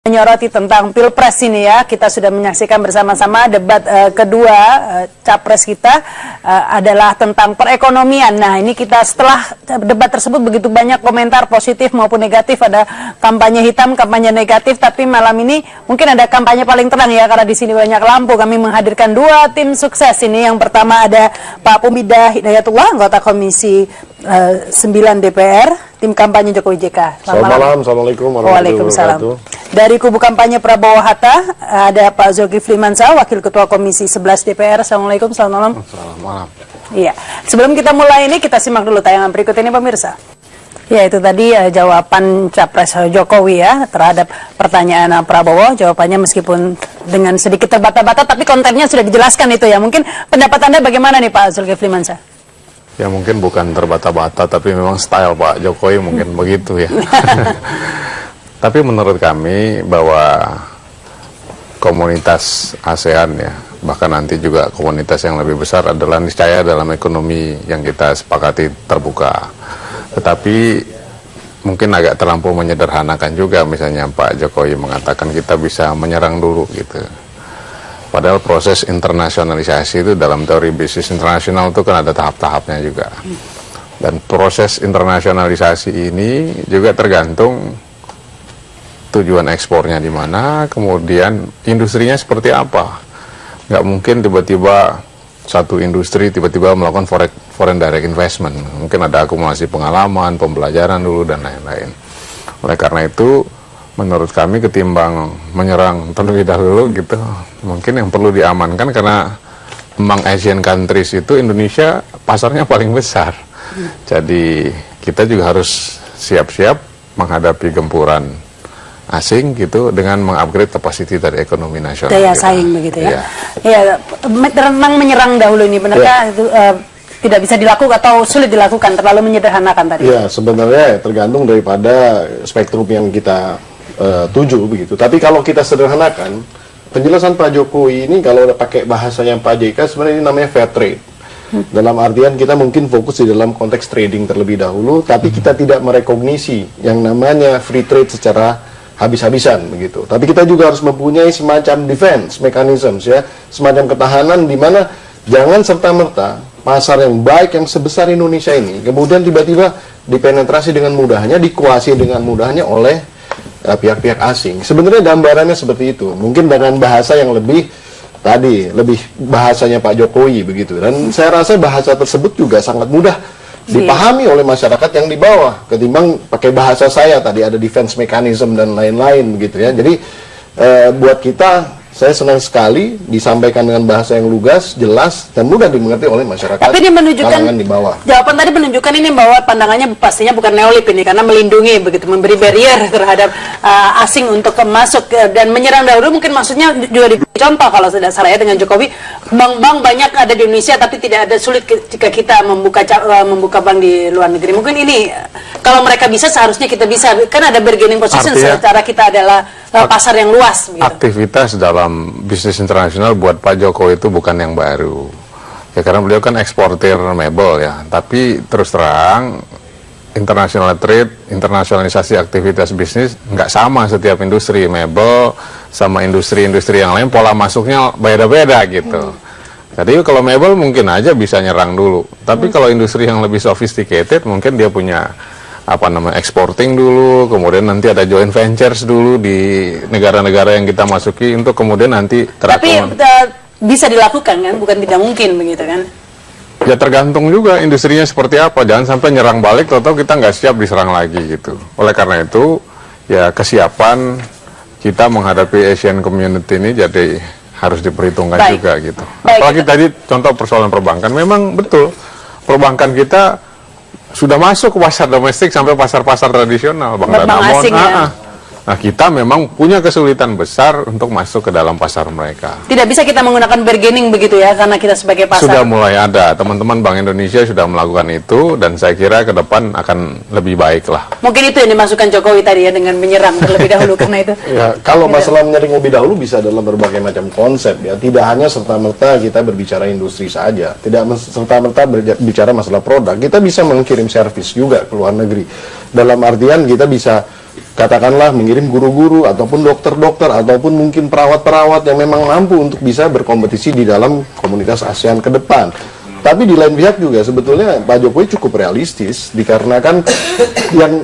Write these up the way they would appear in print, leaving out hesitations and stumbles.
Menyoroti tentang Pilpres ini ya, kita sudah menyaksikan bersama-sama debat kedua capres kita adalah tentang perekonomian. Nah ini kita setelah debat tersebut begitu banyak komentar positif maupun negatif, ada kampanye hitam, kampanye negatif, tapi malam ini mungkin ada kampanye paling terang ya, karena di sini banyak lampu. Kami menghadirkan dua tim sukses ini. Yang pertama ada Pak Pumidah Hidayatullah, anggota Komisi 9 DPR, tim kampanye Jokowi JK. Selamat malam, Assalamualaikum warahmatullahi wabarakatuh. Dari kubu kampanye Prabowo Hatta ada Pak Zulkifli Mansyah, Wakil Ketua Komisi 11 DPR. Assalamualaikum, selamat malam. Selamat malam. Iya, sebelum kita mulai ini kita simak dulu tayangan berikut ini pemirsa. Ya, itu tadi jawaban Capres Jokowi ya terhadap pertanyaan Prabowo. Jawabannya meskipun dengan sedikit terbata-bata tapi kontennya sudah dijelaskan itu ya. Mungkin pendapat Anda bagaimana nih Pak Zulkifli Mansyah? Ya mungkin bukan terbata-bata, tapi memang style Pak Jokowi mungkin begitu ya. Tapi menurut kami bahwa komunitas ASEAN ya, bahkan nanti juga komunitas yang lebih besar adalah niscaya dalam ekonomi yang kita sepakati terbuka. Tetapi mungkin agak terlampau menyederhanakan juga, misalnya Pak Jokowi mengatakan kita bisa menyerang dulu gitu. Padahal proses internasionalisasi itu dalam teori bisnis internasional itu kan ada tahap-tahapnya juga. Dan proses internasionalisasi ini juga tergantung tujuan ekspornya di mana, kemudian industrinya seperti apa. Nggak mungkin tiba-tiba satu industri tiba-tiba melakukan foreign direct investment. Mungkin ada akumulasi pengalaman, pembelajaran dulu, dan lain-lain. Oleh karena itu, menurut kami ketimbang menyerang terlebih dahulu gitu, mungkin yang perlu diamankan, karena among Asian countries itu Indonesia pasarnya paling besar. Jadi kita juga harus siap-siap menghadapi gempuran asing gitu dengan mengupgrade kapasiti dari ekonomi nasional. Daya saing begitu ya. Iya, tentang menyerang dahulu ini benarkah itu tidak bisa dilakukan atau sulit dilakukan, terlalu menyederhanakan tadi? Ya, sebenarnya tergantung daripada spektrum yang kita tuju begitu. Tapi kalau kita sederhanakan, penjelasan Pak Jokowi ini kalau pakai bahasa yang Pak JK sebenarnya ini namanya fair trade. Dalam artian kita mungkin fokus di dalam konteks trading terlebih dahulu, tapi kita tidak merekognisi yang namanya free trade secara habis-habisan begitu. Tapi kita juga harus mempunyai semacam defense mechanisms ya, semacam ketahanan di mana jangan serta-merta pasar yang baik yang sebesar Indonesia ini kemudian tiba-tiba dipenetrasi dengan mudahnya, dikuasai dengan mudahnya oleh pihak-pihak asing. Sebenarnya gambarannya seperti itu. Mungkin dengan bahasa yang lebih bahasanya Pak Jokowi begitu. Dan saya rasa bahasa tersebut juga sangat mudah dipahami oleh masyarakat yang di bawah ketimbang pakai bahasa saya tadi ada defense mechanism dan lain-lain begitu ya. Jadi buat kita, saya senang sekali disampaikan dengan bahasa yang lugas, jelas, dan mudah dimengerti oleh masyarakat. Tapi ini menunjukkan, kalangan di bawah. Jawaban tadi menunjukkan ini bahwa pandangannya pastinya bukan neolib ini, karena melindungi begitu, memberi barrier terhadap asing untuk masuk dan menyerang dahulu. Mungkin maksudnya juga diberi contoh kalau tidak salah ya dengan Jokowi, bank-bank banyak ada di Indonesia tapi tidak ada, sulit jika kita membuka bank di luar negeri. Mungkin ini kalau mereka bisa seharusnya kita bisa, kan ada bargaining position secara kita adalah pasar yang luas gitu. Aktivitas dalam bisnis internasional buat Pak Jokowi itu bukan yang baru ya, karena beliau kan eksportir mebel ya. Tapi terus terang, international trade, internasionalisasi aktivitas bisnis nggak sama setiap industri. Mebel sama industri-industri yang lain pola masuknya beda-beda gitu. Jadi kalau mebel mungkin aja bisa nyerang dulu, tapi kalau industri yang lebih sophisticated mungkin dia punya exporting dulu, kemudian nanti ada joint ventures dulu di negara-negara yang kita masuki untuk kemudian nanti Tapi bisa dilakukan kan, bukan tidak mungkin begitu kan? Ya tergantung juga industrinya seperti apa, jangan sampai nyerang balik atau kita nggak siap diserang lagi gitu. Oleh karena itu ya kesiapan kita menghadapi Asian Community ini jadi harus diperhitungkan juga gitu. Apalagi tadi contoh persoalan perbankan, memang betul perbankan kita sudah masuk ke pasar domestik sampai pasar-pasar tradisional, Bang Danamon. Nah, kita memang punya kesulitan besar untuk masuk ke dalam pasar mereka. Tidak bisa kita menggunakan bargaining begitu ya, karena kita sebagai pasar. Sudah mulai ada, teman-teman Bank Indonesia sudah melakukan itu, dan saya kira ke depan akan lebih baik lah. Mungkin itu yang dimasukkan Jokowi tadi ya, dengan menyerang terlebih dahulu karena itu. Ya, kalau masalah menyerang lebih dahulu bisa dalam berbagai macam konsep ya. Tidak hanya serta-merta kita berbicara industri saja, tidak serta-merta berbicara masalah produk. Kita bisa mengirim servis juga ke luar negeri. Dalam artian kita bisa katakanlah mengirim guru-guru ataupun dokter-dokter ataupun mungkin perawat-perawat yang memang mampu untuk bisa berkompetisi di dalam komunitas ASEAN ke depan. Tapi di lain pihak juga sebetulnya Pak Jokowi cukup realistis dikarenakan yang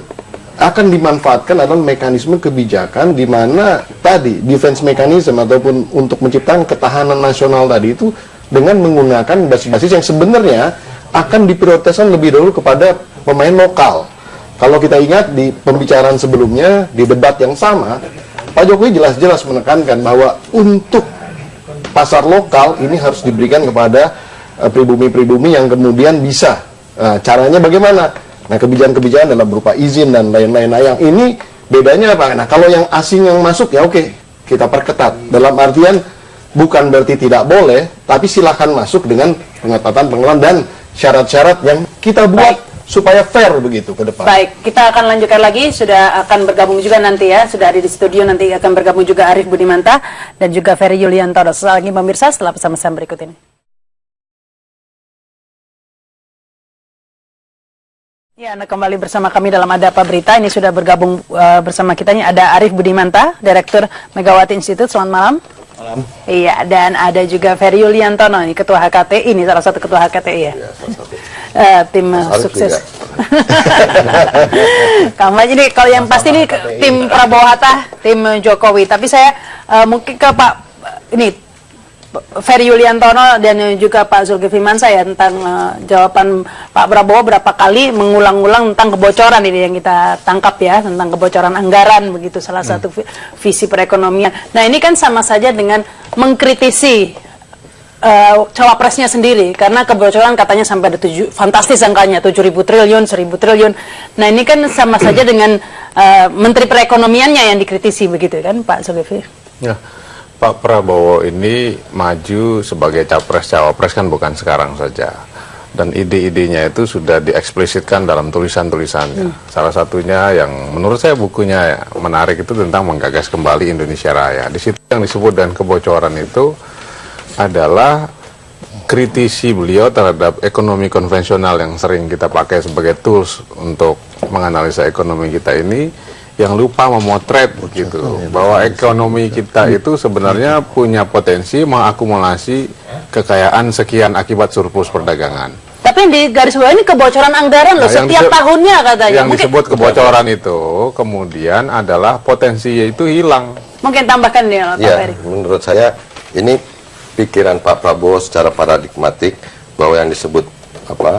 akan dimanfaatkan adalah mekanisme kebijakan di mana tadi defense mechanism ataupun untuk menciptakan ketahanan nasional tadi itu dengan menggunakan basis-basis yang sebenarnya akan diprioritaskan lebih dahulu kepada pemain lokal. Kalau kita ingat di pembicaraan sebelumnya, di debat yang sama, Pak Jokowi jelas-jelas menekankan bahwa untuk pasar lokal ini harus diberikan kepada pribumi-pribumi yang kemudian bisa. Caranya bagaimana? Nah, kebijakan-kebijakan dalam berupa izin dan lain-lain. Nah, yang ini bedanya apa? Nah, kalau yang asing yang masuk ya oke, kita perketat. Dalam artian bukan berarti tidak boleh, tapi silakan masuk dengan pengetatan pengelolaan dan syarat-syarat yang kita buat supaya fair begitu ke depan. Baik, kita akan lanjutkan lagi, sudah akan bergabung juga nanti ya, sudah ada di studio, nanti akan bergabung juga Arief Budimanta dan juga Ferry Yulianto. Sesaat lagi pemirsa setelah pesan-pesan berikut ini. Ya, Anda kembali bersama kami dalam Ada Apa Berita. Ini sudah bergabung bersama kita, ini ada Arief Budimanta, Direktur Megawati Institute. Selamat malam. Malam. Iya, dan ada juga Ferry Yuliantono, ini Ketua HKTI, ini salah satu Ketua HKTI ya. Ya, salah satu. Tim sukses. Kampanye ini kalau yang pasti ini tim Prabowo Hatta, tim Jokowi. Tapi saya mungkin ke Pak ini Ferry Yuliantono dan juga Pak Zulkifli Mansyah ya tentang jawaban Pak Prabowo berapa kali mengulang-ulang tentang kebocoran ini yang kita tangkap ya, tentang kebocoran anggaran begitu, salah satu visi perekonomian. Nah, ini kan sama saja dengan mengkritisi cawapresnya sendiri karena kebocoran katanya sampai ada fantastis angkanya 7.000 triliun, 1.000 triliun. Nah, ini kan sama saja dengan Menteri Perekonomiannya yang dikritisi begitu kan Pak Zulkifli? Ya. Pak Prabowo ini maju sebagai capres-cawapres kan bukan sekarang saja. Dan ide-idenya itu sudah dieksplisitkan dalam tulisan-tulisannya. Salah satunya yang menurut saya bukunya menarik itu tentang menggagas kembali Indonesia Raya. Di situ yang disebut dengan kebocoran itu adalah kritisi beliau terhadap ekonomi konvensional yang sering kita pakai sebagai tools untuk menganalisa ekonomi kita ini, yang lupa memotret begitu bahwa ekonomi kita itu sebenarnya punya potensi mengakumulasi kekayaan sekian akibat surplus perdagangan. Tapi di garis bawah ini kebocoran anggaran loh, setiap tahunnya katanya. Yang disebut kebocoran itu kemudian adalah potensi itu hilang. Mungkin tambahkan ya, Pak Ferry. Menurut saya ini pikiran Pak Prabowo secara paradigmatik bahwa yang disebut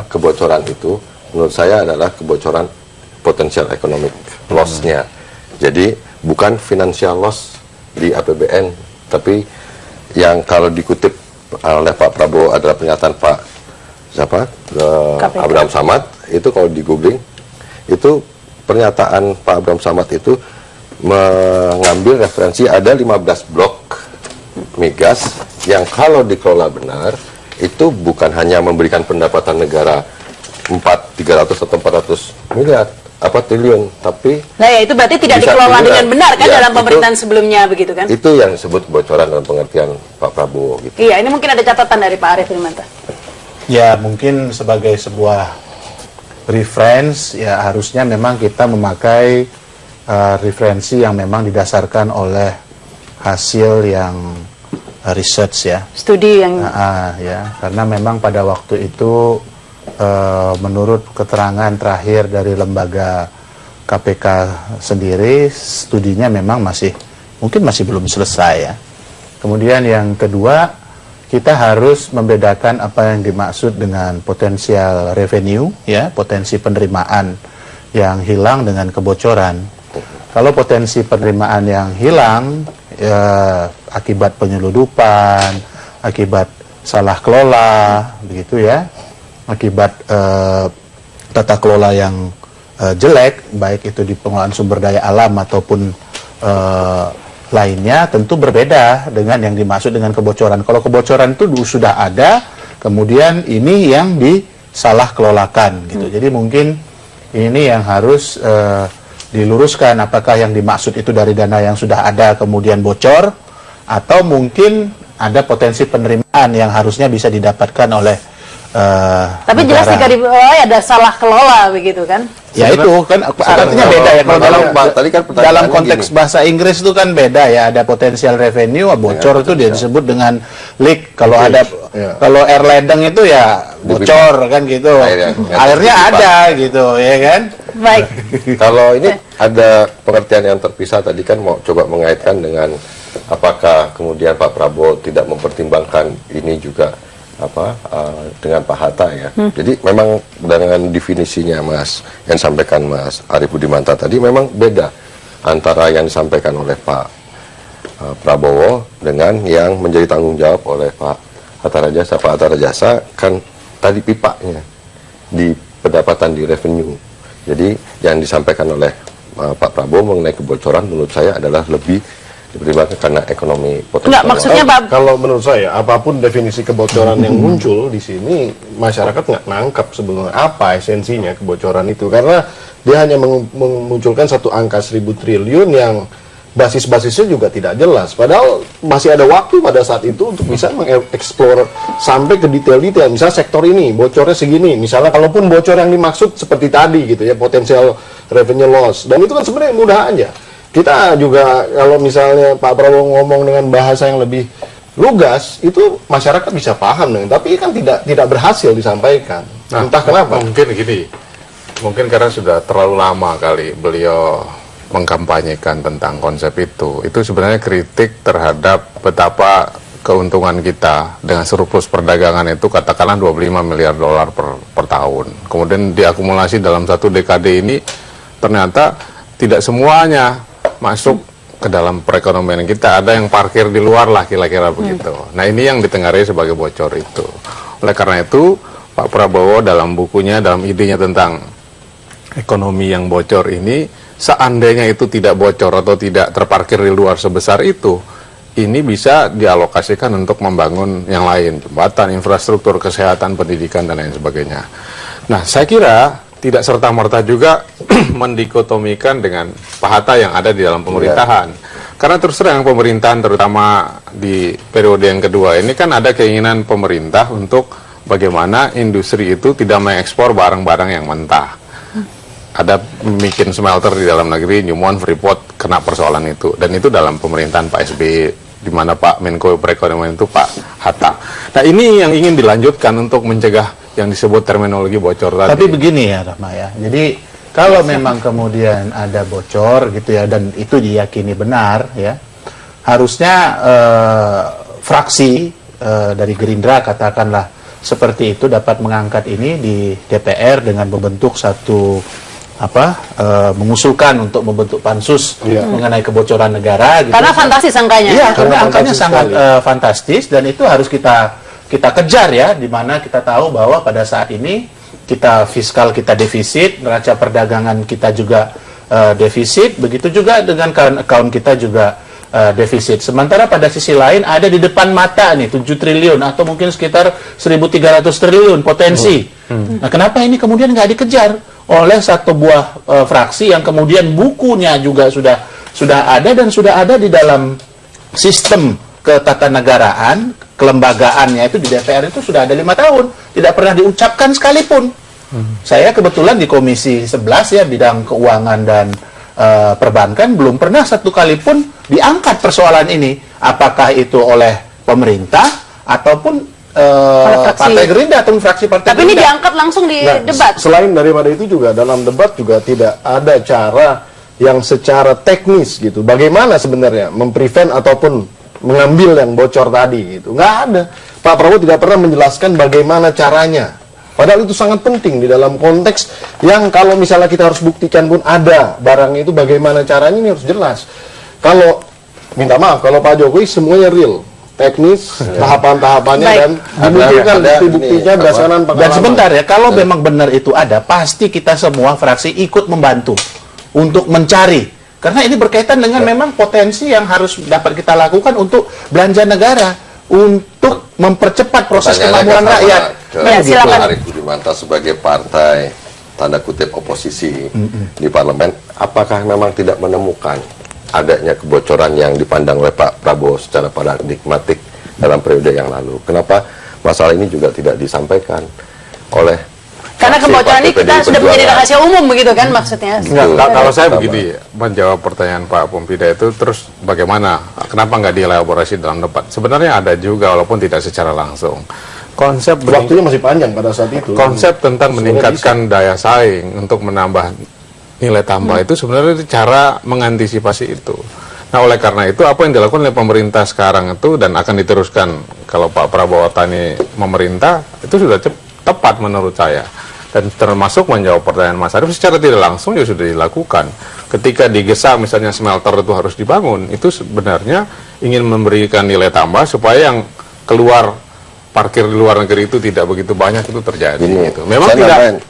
kebocoran itu menurut saya adalah kebocoran potensial economic loss-nya. Jadi bukan financial loss di APBN, tapi yang kalau dikutip oleh Pak Prabowo adalah pernyataan Pak Abraham Samad, itu kalau di googling itu pernyataan Pak Abraham Samad itu mengambil referensi ada 15 blok migas yang kalau dikelola benar itu bukan hanya memberikan pendapatan negara 300 atau 400 miliar triliun, tapi nah ya itu berarti tidak dikelola dengan benar kan ya, dalam pemerintahan sebelumnya begitu kan? Itu yang disebut kebocoran dalam pengertian Pak Prabowo gitu. Iya, ini mungkin ada catatan dari Pak Arief Budimanta. Ya, mungkin sebagai sebuah reference ya harusnya memang kita memakai referensi yang memang didasarkan oleh hasil yang research ya. Studi yang ya, karena memang pada waktu itu menurut keterangan terakhir dari lembaga KPK sendiri, studinya memang mungkin masih belum selesai ya. Kemudian yang kedua, kita harus membedakan apa yang dimaksud dengan potensial revenue ya, potensi penerimaan yang hilang dengan kebocoran. Kalau potensi penerimaan yang hilang akibat penyeludupan, akibat salah kelola begitu ya, akibat tata kelola yang jelek, baik itu di pengelolaan sumber daya alam ataupun lainnya, tentu berbeda dengan yang dimaksud dengan kebocoran. Kalau kebocoran itu sudah ada, kemudian ini yang disalah kelolakan gitu. Jadi mungkin ini yang harus diluruskan, apakah yang dimaksud itu dari dana yang sudah ada kemudian bocor, atau mungkin ada potensi penerimaan yang harusnya bisa didapatkan oleh tapi negara. Jelas jika ada salah kelola begitu kan? Ya itu kan artinya beda ya kalau tadi kan dalam konteks bahasa Inggris itu kan beda ya, ada potensial revenue, bocor itu dia disebut dengan leak. Kalau ada kalau air ledeng itu ya bocor kan gitu. Airnya ada gitu ya kan. Baik. Kalau ini ada pengertian yang terpisah tadi kan mau coba mengaitkan dengan apakah kemudian Pak Prabowo tidak mempertimbangkan ini juga dengan Pak Hatta ya. Jadi memang dengan definisinya Mas yang disampaikan Mas Arief Budimanta tadi memang beda antara yang disampaikan oleh Pak Prabowo dengan yang menjadi tanggung jawab oleh Pak Hatta Rajasa. Pak Hatta Rajasa kan tadi pipanya di pendapatan di revenue. Jadi yang disampaikan oleh Pak Prabowo mengenai kebocoran menurut saya adalah lebih dipertimbangkan karena ekonomi potensial. Enggak, maksudnya Pak, kalau menurut saya apapun definisi kebocoran yang muncul di sini, masyarakat nggak nangkap sebenarnya apa esensinya kebocoran itu, karena dia hanya memunculkan satu angka 1.000 triliun yang basis-basisnya juga tidak jelas. Padahal masih ada waktu pada saat itu untuk bisa mengeksplor sampai ke detail-detail. Misalnya sektor ini bocornya segini. Misalnya kalaupun bocor yang dimaksud seperti tadi gitu ya, potensial revenue loss. Dan itu kan sebenarnya mudah aja. Kita juga kalau misalnya Pak Prabowo ngomong dengan bahasa yang lebih lugas, itu masyarakat bisa paham tapi kan tidak berhasil disampaikan. Entah kenapa. Mungkin gini, mungkin karena sudah terlalu lama kali beliau mengkampanyekan tentang konsep itu. Itu sebenarnya kritik terhadap betapa keuntungan kita dengan surplus perdagangan itu katakanlah 25 miliar dolar per tahun. Kemudian diakumulasi dalam satu dekade ini ternyata tidak semuanya masuk ke dalam perekonomian kita, ada yang parkir di luar lah kira-kira begitu. Nah ini yang ditengarai sebagai bocor itu. Oleh karena itu Pak Prabowo dalam bukunya, dalam idenya tentang ekonomi yang bocor ini, seandainya itu tidak bocor atau tidak terparkir di luar sebesar itu, ini bisa dialokasikan untuk membangun yang lain, jembatan, infrastruktur, kesehatan, pendidikan, dan lain sebagainya. Nah saya kira tidak serta-merta juga mendikotomikan dengan Pak Hatta yang ada di dalam pemerintahan. Karena terus terang pemerintahan terutama di periode yang kedua ini kan ada keinginan pemerintah untuk bagaimana industri itu tidak mengekspor barang-barang yang mentah. Ada bikin smelter di dalam negeri, Newmont, Freeport kena persoalan itu. Dan itu dalam pemerintahan Pak SBY, di mana Pak Menko Perekonomian itu Pak Hatta. Nah ini yang ingin dilanjutkan untuk mencegah yang disebut terminologi bocor tadi. Tapi begini ya Rahma ya, jadi kalau memang kemudian ada bocor gitu ya, dan itu diyakini benar ya, harusnya fraksi dari Gerindra katakanlah seperti itu dapat mengangkat ini di DPR dengan membentuk satu mengusulkan untuk membentuk pansus mengenai kebocoran negara gitu. Karena fantastis angkanya. Iya, karena angkanya sangat fantastis, dan itu harus kita kejar ya, di mana kita tahu bahwa pada saat ini fiskal kita defisit, neraca perdagangan kita juga defisit, begitu juga dengan current account kita juga defisit. Sementara pada sisi lain ada di depan mata nih 7 triliun atau mungkin sekitar 1.300 triliun potensi. Nah kenapa ini kemudian nggak dikejar oleh satu buah fraksi yang kemudian bukunya juga sudah ada dan sudah ada di dalam sistem ketatanegaraan, kelembagaannya itu di DPR itu sudah ada 5 tahun, tidak pernah diucapkan sekalipun. Saya kebetulan di Komisi 11 ya, bidang keuangan dan perbankan, belum pernah satu kali pun diangkat persoalan ini, apakah itu oleh pemerintah ataupun Partai Gerindra atau fraksi Partai Tapi Gerindra. ini diangkat langsung di debat. Selain daripada itu juga dalam debat juga tidak ada cara yang secara teknis gitu. Bagaimana sebenarnya memprevent ataupun mengambil yang bocor tadi gitu. Nggak ada. Pak Prabowo tidak pernah menjelaskan bagaimana caranya. Padahal itu sangat penting di dalam konteks yang kalau misalnya kita harus buktikan pun ada barang itu, bagaimana caranya ini harus jelas. Kalau minta maaf, kalau Pak Jokowi semuanya real, teknis, tahapan-tahapannya, dan dibuktikan bukti-buktinya berdasarkan pengalaman. Dan sebentar ya, kalau memang benar itu ada, pasti kita semua fraksi ikut membantu untuk mencari. Karena ini berkaitan dengan memang potensi yang harus dapat kita lakukan untuk belanja negara, untuk mempercepat proses kemakmuran rakyat. Ya, silakan. Arief Budimanta sebagai partai tanda kutip oposisi di parlemen, apakah memang tidak menemukan adanya kebocoran yang dipandang oleh Pak Prabowo secara paradigmatik dalam periode yang lalu? Kenapa masalah ini juga tidak disampaikan oleh Karena kebocoran ini kita sudah menjadi rahasia umum begitu kan maksudnya? Enggak, kalau saya begini, menjawab pertanyaan Pak Pompida itu, terus bagaimana, kenapa nggak dielaborasi dalam debat? Sebenarnya ada juga, walaupun tidak secara langsung. Konsep Waktunya masih panjang pada saat itu. konsep tentang meningkatkan daya saing untuk menambah nilai tambah itu sebenarnya cara mengantisipasi itu. Nah, oleh karena itu apa yang dilakukan oleh pemerintah sekarang itu dan akan diteruskan kalau Pak Prabowo Tani memerintah itu sudah tepat menurut saya. Dan termasuk menjawab pertanyaan Mas Arief secara tidak langsung ya sudah dilakukan. Ketika digesa misalnya smelter itu harus dibangun, itu sebenarnya ingin memberikan nilai tambah supaya yang keluar parkir di luar negeri itu tidak begitu banyak itu terjadi. Gitu. Memang tidak.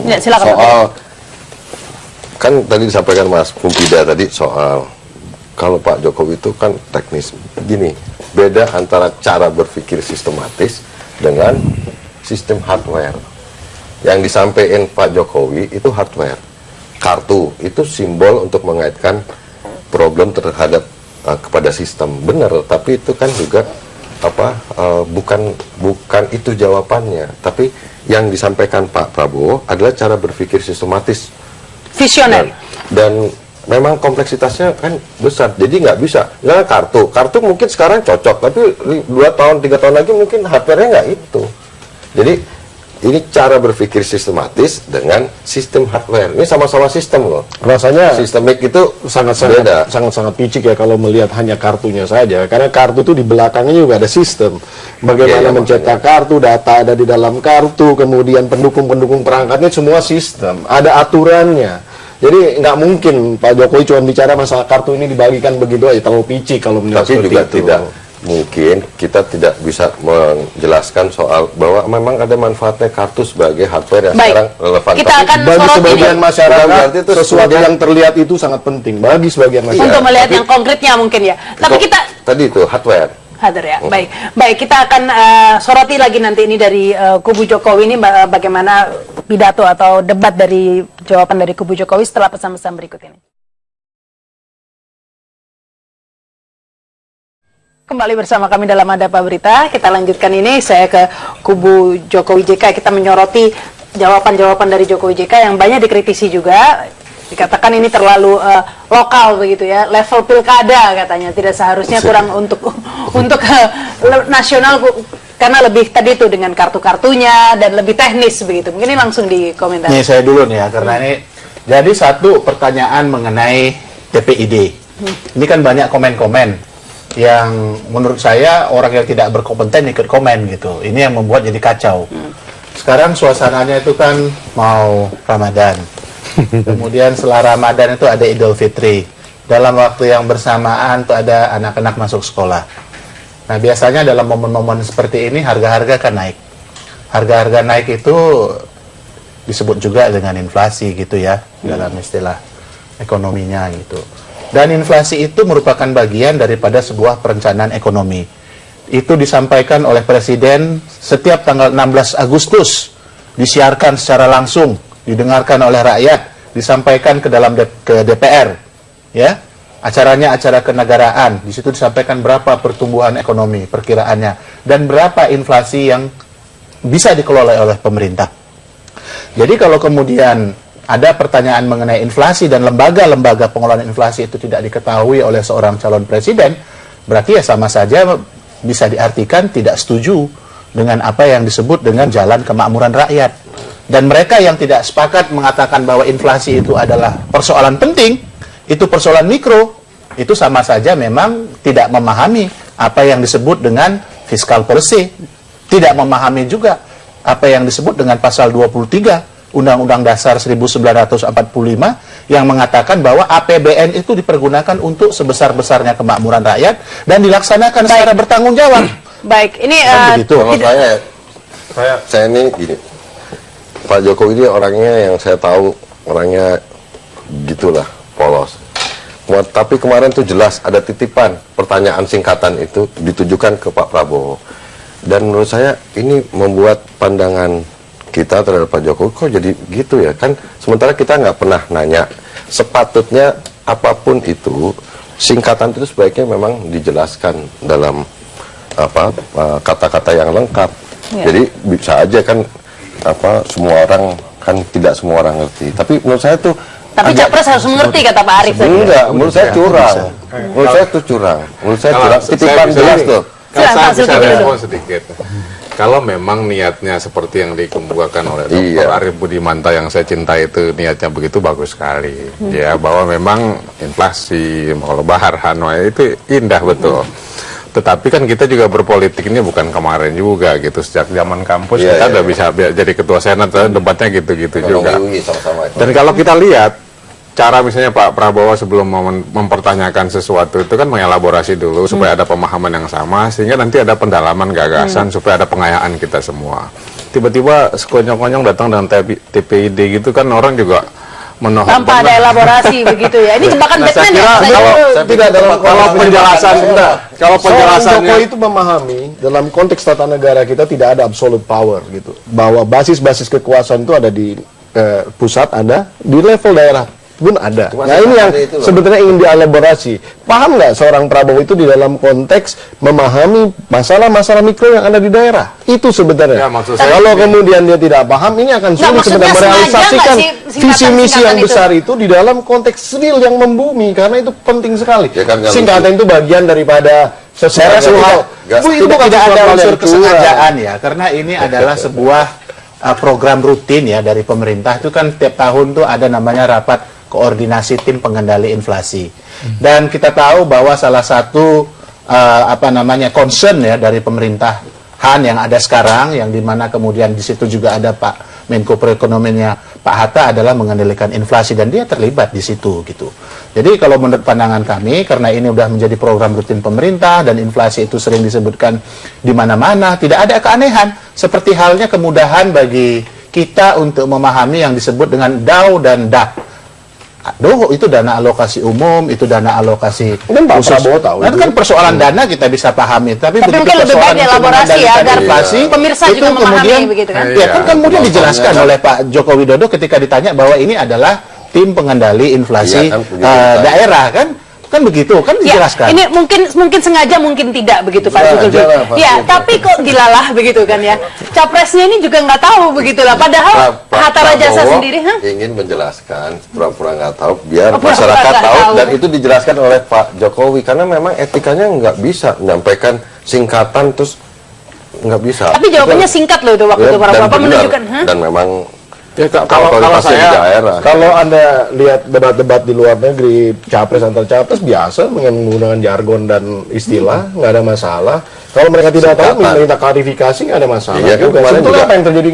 Ya, silakan. Soal kan tadi disampaikan Mas Pompida tadi soal kalau Pak Jokowi itu kan teknis. Gini, beda antara cara berpikir sistematis dengan sistem hardware. Yang disampaikan Pak Jokowi itu hardware. Kartu itu simbol untuk mengaitkan problem terhadap kepada sistem. Benar, tapi itu kan juga bukan itu jawabannya. Tapi yang disampaikan Pak Prabowo adalah cara berpikir sistematis, visioner. Dan memang kompleksitasnya kan besar. Jadi nggak bisa. Nah, kartu mungkin sekarang cocok, tapi 2 tahun 3 tahun lagi mungkin hardware-nya nggak itu. Jadi ini cara berpikir sistematis dengan sistem hardware. Ini sama-sama sistem loh. Rasanya Sistemik itu sangat-sangat picik ya kalau melihat hanya kartunya saja. Karena kartu itu di belakangnya juga ada sistem. Bagaimana mencetak kartu, data ada di dalam kartu, kemudian pendukung-pendukung perangkatnya semua sistem. Ada aturannya. Jadi nggak mungkin Pak Jokowi cuma bicara masalah kartu ini dibagikan begitu aja, terlalu picik kalau menurut tapi juga itu. Tidak mungkin kita tidak bisa menjelaskan soal bahwa memang ada manfaatnya kartu sebagai hardware yang sekarang relevan. Kita akan bagi sebagian masyarakat itu sesuatu yang terlihat itu sangat penting bagi sebagian masyarakat. Untuk melihat yang konkretnya mungkin ya. Tapi kita tadi itu hardware. hadir ya. Baik, kita akan soroti lagi nanti ini dari kubu Jokowi ini bagaimana pidato atau debat dari jawaban dari kubu Jokowi setelah pesan-pesan berikut ini. Kembali bersama kami dalam Hadap Berita. Kita lanjutkan ini, saya ke kubu Jokowi JK. Kita menyoroti jawaban-jawaban dari Jokowi JK yang banyak dikritisi juga. Dikatakan ini terlalu lokal begitu ya, level pilkada katanya, tidak seharusnya kurang untuk nasional karena lebih tadi itu dengan kartu-kartunya dan lebih teknis begitu. Mungkin ini langsung dikomentar. Nih saya dulu nih ya, karena ini jadi satu pertanyaan mengenai TPID. Ini kan banyak komen-komen yang menurut saya orang yang tidak berkompeten ikut komen gitu. Ini yang membuat jadi kacau. Sekarang suasananya itu kan mau Ramadan. Kemudian setelah Ramadan itu ada Idul Fitri. Dalam waktu yang bersamaan tuh ada anak-anak masuk sekolah. Nah, biasanya dalam momen-momen seperti ini harga-harga kan naik. Harga-harga naik itu disebut juga dengan inflasi gitu ya, dalam istilah ekonominya gitu. Dan inflasi itu merupakan bagian daripada sebuah perencanaan ekonomi. Itu disampaikan oleh Presiden setiap tanggal 16 Agustus, disiarkan secara langsung, didengarkan oleh rakyat, disampaikan ke dalam ke DPR, ya. Acaranya acara kenegaraan. Di situ disampaikan berapa pertumbuhan ekonomi perkiraannya dan berapa inflasi yang bisa dikelola oleh pemerintah. Jadi kalau kemudian ada pertanyaan mengenai inflasi dan lembaga-lembaga pengelolaan inflasi itu tidak diketahui oleh seorang calon presiden, berarti ya sama saja bisa diartikan tidak setuju dengan apa yang disebut dengan jalan kemakmuran rakyat. Dan mereka yang tidak sepakat mengatakan bahwa inflasi itu adalah persoalan penting, itu persoalan mikro, itu sama saja memang tidak memahami apa yang disebut dengan fiscal policy, tidak memahami juga apa yang disebut dengan pasal 23 Undang-Undang Dasar 1945 yang mengatakan bahwa APBN itu dipergunakan untuk sebesar-besarnya kemakmuran rakyat dan dilaksanakan secara bertanggung jawab. Baik, ini kalau saya ini gini, Pak Jokowi ini orangnya yang saya tahu orangnya gitulah, polos. Tapi kemarin tuh jelas ada titipan pertanyaan singkatan itu ditujukan ke Pak Prabowo. Dan menurut saya ini membuat pandangan kita terhadap Pak Jokowi kok jadi gitu ya kan, sementara kita nggak pernah nanya. Sepatutnya apapun itu singkatan itu sebaiknya memang dijelaskan dalam kata-kata yang lengkap. Jadi bisa aja kan semua orang kan tidak semua orang ngerti. Tapi menurut saya tuh Tapi capres harus mengerti, kata Pak Arief tadi. enggak, menurut saya curang. Menurut saya itu curang. Menurut saya curang. Titipan jelas tuh. Kalau saya Silakan, bisa Silky dulu. respon sedikit. Kalau memang niatnya seperti yang dikemukakan oleh Dr. Iya. Arief Budimanta yang saya cintai itu niatnya begitu bagus sekali. Ya, bahwa memang inflasi, bahar Hanoi itu indah betul. Tetapi kan kita juga berpolitik ini bukan kemarin juga gitu. Sejak zaman kampus Iya, kita iya. udah bisa jadi ketua senat, debatnya gitu-gitu juga. Sama-sama. Dan kalau kita lihat cara misalnya Pak Prabowo sebelum mempertanyakan sesuatu itu kan mengelaborasi dulu supaya ada pemahaman yang sama sehingga nanti ada pendalaman gagasan supaya ada pengayaan kita semua. Tiba-tiba sekonyong-konyong datang dengan TPID gitu kan orang juga menohok. Tanpa ada elaborasi begitu ya. Ini jebakan Nah, saya Batman ya. kira Saya- kalau tidak dalam kalau penjelasan kalau Seorang penjelasannya Jokowi itu memahami dalam konteks tata negara kita tidak ada absolute power gitu, bahwa basis-basis kekuasaan itu ada di pusat, ada di level daerah pun ada. Cuma Nah ini yang sebenarnya itu loh. sebenarnya ingin dielaborasi. Paham nggak seorang Prabowo itu di dalam konteks memahami masalah-masalah mikro yang ada di daerah? Itu sebenarnya. Ya, maksud saya Kalau kemudian dia tidak paham, ini akan sulit maksudnya sebenarnya sengaja merealisasikan nggak sih visi misi singkatan-singkatan yang itu? besar itu di dalam konteks real yang membumi, karena itu penting sekali. Ya kan, nggak Singkatan itu bagian daripada Saya rasa sesuatu hal. nggak- Bu, itu bukan tidak ada sesuatu hal unsur yang curang. kesengajaan ya, karena ini adalah sebuah program rutin ya dari pemerintah. Itu kan tiap tahun tuh ada namanya rapat koordinasi tim pengendali inflasi. Dan kita tahu bahwa salah satu concern ya dari pemerintahan yang ada sekarang, yang dimana kemudian di situ juga ada Pak Menko Perekonomiannya Pak Hatta adalah mengendalikan inflasi, dan dia terlibat di situ gitu. Jadi kalau menurut pandangan kami, karena ini sudah menjadi program rutin pemerintah dan inflasi itu sering disebutkan di mana-mana, tidak ada keanehan. Seperti halnya kemudahan bagi kita untuk memahami yang disebut dengan DAU dan DAP. DAU itu dana alokasi umum, itu dana alokasi Kan Pak khusus. Prabowo tahu Nah, itu itu. kan persoalan dana kita bisa pahami, tapi begitu mungkin lebih persoalan baik untuk dielaborasi ya, mengendalikan agar inflasi, pemirsa itu juga memahami kemudian, begitu kan? Ya kan Iya. kemudian dijelaskan Contohnya oleh Pak Joko Widodo ketika ditanya bahwa ini adalah tim pengendali inflasi Iya, kan, begitu, daerah kan begitu kan Ya, dijelaskan. ini mungkin sengaja, mungkin tidak begitu Pak Sengaja Zulkifli. lah, Pak. Ya, tapi kok dilalah begitu kan ya. Capresnya ini juga nggak tahu begitu lah. Padahal Pak Hatta Rajasa Prabowo sendiri, ingin menjelaskan pura-pura nggak tahu biar Oh, pura-pura masyarakat nggak tahu, tahu. dan itu dijelaskan oleh Pak Jokowi karena memang etikanya nggak bisa menyampaikan singkatan terus nggak bisa. Tapi jawabannya singkat loh itu waktu Ya, itu para dan bapak benar. menunjukkan. Hah? Dan memang Ya, kalau otoritasnya di saya daerah. Kalau Anda lihat debat-debat di luar negeri, capres antar capres biasa menggunakan jargon dan istilah, nggak ada masalah. Kalau mereka tidak tahu, Singkatan. minta klarifikasi, nggak ada masalah Iya, kan juga. kemarin Sebetulnya juga. apa yang terjadi?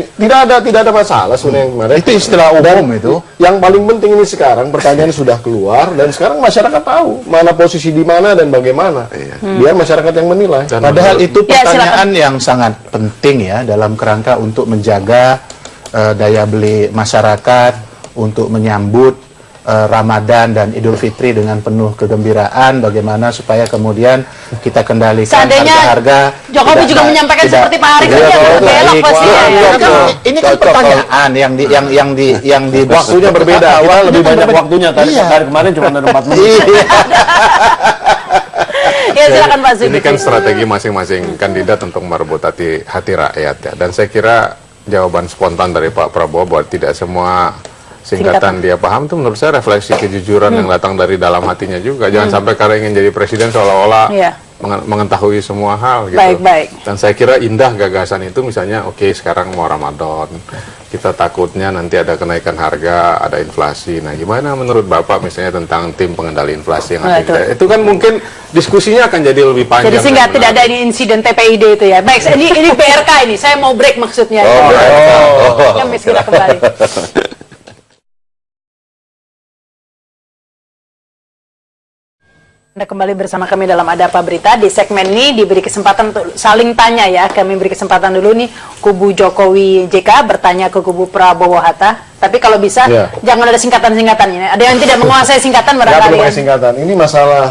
Tidak ada masalah sebenarnya yang kemarin. Itu istilah umum itu. Yang paling penting ini sekarang pertanyaan sudah keluar dan sekarang masyarakat tahu mana posisi di mana dan bagaimana. Biar masyarakat yang menilai. Dan Padahal itu Ya, pertanyaan yang sangat penting ya dalam kerangka untuk menjaga daya beli masyarakat, untuk menyambut Ramadan dan Idul Fitri dengan penuh kegembiraan, bagaimana supaya kemudian kita kendalikan Seandainya harga-harga. Jokowi tidak juga naik, menyampaikan tidak- seperti Pak Arief tidak tadi, akan terlalu belok baik. pastinya Wah, ya. ini kan- Cocok. ini kan Cocok. pertanyaan yang di Waktunya berbeda. Kita lebih banyak waktunya. Tadi Iya. hari kemarin cuma ada 4 menit. Iya. Ya silakan Pak ini Zulkifli. kan strategi masing-masing kandidat untuk merebut hati rakyat ya. Dan saya kira jawaban spontan dari Pak Prabowo bahwa tidak semua singkatan dia paham itu menurut saya refleksi kejujuran yang datang dari dalam hatinya juga. Jangan sampai karena ingin jadi presiden seolah-olah Iya. mengetahui semua hal gitu. Baik. Dan saya kira indah gagasan itu misalnya oke, sekarang mau Ramadan. Kita takutnya nanti ada kenaikan harga, ada inflasi. Nah, gimana menurut Bapak misalnya tentang tim pengendali inflasi yang Nah, ada? Itu kan mungkin diskusinya akan jadi lebih panjang. Jadi sehingga dan tidak ada menarik. ini insiden TPID itu ya. Baik, ini BRK ini. Saya mau break maksudnya. Kami segera kembali. Anda kembali bersama kami dalam Ada Apa Berita. Di segmen ini diberi kesempatan untuk saling tanya ya. Kami beri kesempatan dulu nih kubu Jokowi JK bertanya ke kubu Prabowo Hatta. Tapi kalau bisa Ya. jangan ada singkatan-singkatannya. Ada yang tidak menguasai singkatan Nggak barangkali. perlu ya. pakai singkatan. Ini masalah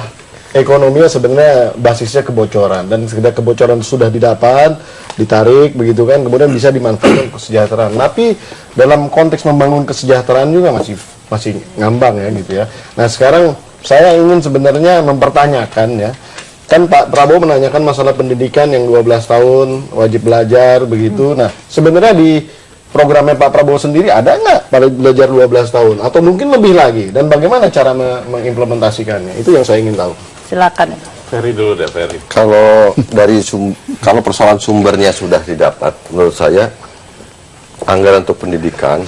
ekonominya sebenarnya basisnya kebocoran, dan sekedar kebocoran sudah didapat, ditarik begitu kan, kemudian bisa dimanfaatkan kesejahteraan. Tapi dalam konteks membangun kesejahteraan juga masih ngambang ya gitu ya. Nah sekarang saya ingin sebenarnya mempertanyakan ya, kan Pak Prabowo menanyakan masalah pendidikan yang 12 tahun wajib belajar begitu. Nah sebenarnya di programnya Pak Prabowo sendiri ada nggak pada belajar 12 tahun atau mungkin lebih lagi, dan bagaimana cara mengimplementasikannya, itu yang saya ingin tahu. Silakan. Ferry dulu deh, Ferry. Kalau dari kalau persoalan sumbernya sudah didapat, menurut saya anggaran untuk pendidikan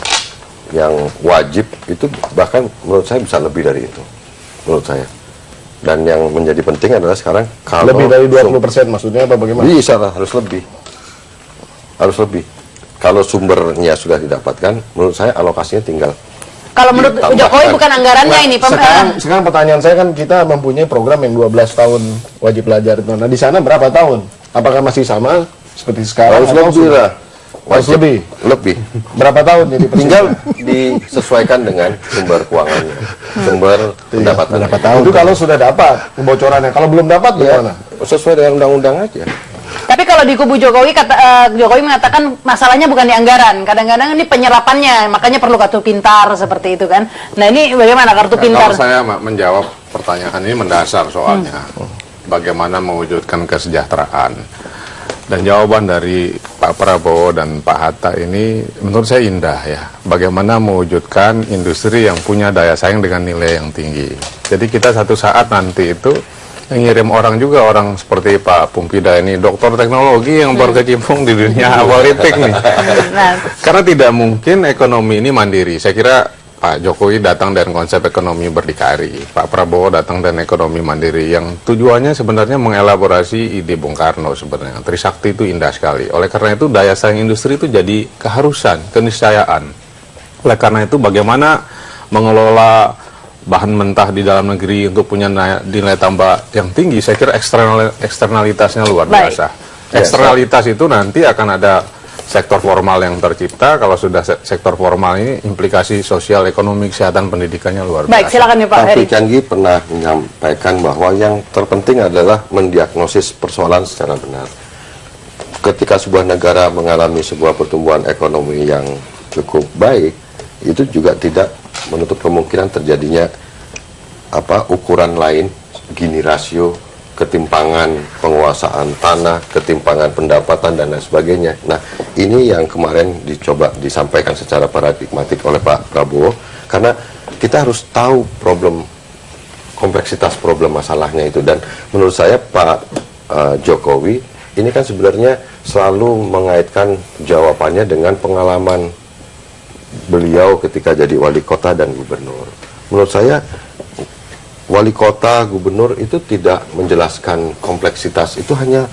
yang wajib itu bahkan menurut saya bisa lebih dari itu, menurut saya. Dan yang menjadi penting adalah sekarang kalau lebih dari 20% maksudnya apa bagaimana? Bisa lah, harus lebih. Harus lebih. Kalau sumbernya sudah didapatkan, menurut saya alokasinya tinggal. Kalau menurut Jokowi bukan anggarannya ini, sekarang pertanyaan saya kan, kita mempunyai program yang 12 tahun wajib belajar itu. Nah, di sana berapa tahun? Apakah masih sama seperti sekarang? Harus lebih lah. Harus lebih. Lebih. Berapa tahun jadi tinggal disesuaikan dengan sumber keuangannya, sumber pendapatan. Berapa tahun? Itu kalau sudah dapat kebocorannya. Kalau belum dapat gimana? Sesuai dengan undang-undang aja. Tapi kalau di kubu Jokowi, Jokowi mengatakan masalahnya bukan di anggaran, kadang-kadang ini penyerapannya, makanya perlu kartu pintar seperti itu kan. Nah ini bagaimana kartu pintar? Kalau saya menjawab pertanyaan ini mendasar soalnya, bagaimana mewujudkan kesejahteraan. Dan jawaban dari Pak Prabowo dan Pak Hatta ini menurut saya indah ya. Bagaimana mewujudkan industri yang punya daya saing dengan nilai yang tinggi. Jadi kita satu saat nanti itu ngirim orang juga, orang seperti Pak Pumpida ini, doktor teknologi yang berkecimpung di dunia politik nih. Karena tidak mungkin ekonomi ini mandiri. Saya kira Pak Jokowi datang dengan konsep ekonomi berdikari, Pak Prabowo datang dengan ekonomi mandiri, yang tujuannya sebenarnya mengelaborasi ide Bung Karno sebenarnya. Trisakti itu indah sekali. Oleh karena itu daya saing industri itu jadi keharusan, keniscayaan. Oleh karena itu bagaimana mengelola bahan mentah di dalam negeri untuk punya nilai tambah yang tinggi, saya kira eksternalitasnya luar biasa. Eksternalitas itu nanti akan ada sektor formal yang tercipta. Kalau sudah sektor formal ini, implikasi sosial, ekonomi, kesehatan, pendidikannya luar biasa. Baik, silakan ya Pak Heri. Tapi Canggih pernah menyampaikan bahwa yang terpenting adalah mendiagnosis persoalan secara benar. Ketika sebuah negara mengalami sebuah pertumbuhan ekonomi yang cukup baik, itu juga tidak menutup kemungkinan terjadinya ukuran lain, Gini rasio, ketimpangan penguasaan tanah, ketimpangan pendapatan dan lain sebagainya. Nah, ini yang kemarin dicoba disampaikan secara paradigmatik oleh Pak Prabowo, karena kita harus tahu kompleksitas problem masalahnya itu. Dan menurut saya Pak Jokowi ini kan sebenarnya selalu mengaitkan jawabannya dengan pengalaman beliau ketika jadi wali kota dan gubernur. Menurut saya wali kota, gubernur itu tidak menjelaskan kompleksitas, itu hanya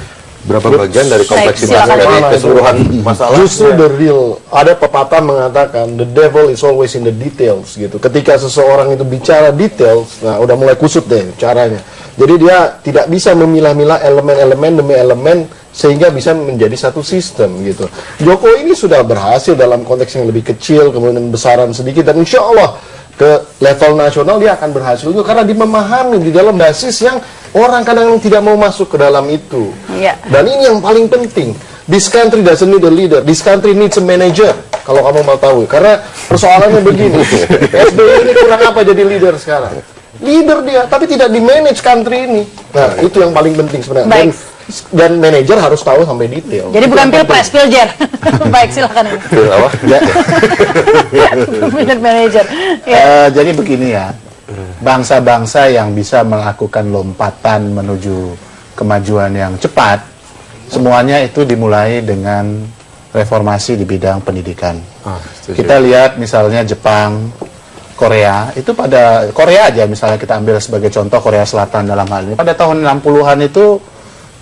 berapa bagian dari kompleksitas dari keseluruhan masalah. Justru the real, ada pepatah mengatakan the devil is always in the details gitu. Ketika seseorang itu bicara details, nah udah mulai kusut deh caranya. Jadi dia tidak bisa memilah-milah elemen-elemen demi elemen sehingga bisa menjadi satu sistem gitu. Jokowi ini sudah berhasil dalam konteks yang lebih kecil, kemudian besaran sedikit, dan insya Allah ke level nasional dia akan berhasil juga karena dia memahami di dalam basis yang orang kadang tidak mau masuk ke dalam itu. Dan ini yang paling penting. This country doesn't need a leader, this country needs a manager. Kalau kamu mau tahu, karena persoalannya begini, SBY ini kurang apa jadi leader sekarang? Leader dia, tapi tidak di manage country ini. Nah, itu yang paling penting sebenarnya. Dan manajer harus tahu sampai detail. Jadi bukan pilpres, piljer. Baik, silakan. Manajer. Jadi begini ya, bangsa-bangsa yang bisa melakukan lompatan menuju kemajuan yang cepat, semuanya itu dimulai dengan reformasi di bidang pendidikan. Kita lihat misalnya Jepang, Korea, itu pada Korea aja misalnya kita ambil sebagai contoh, Korea Selatan dalam hal ini, pada tahun 60-an itu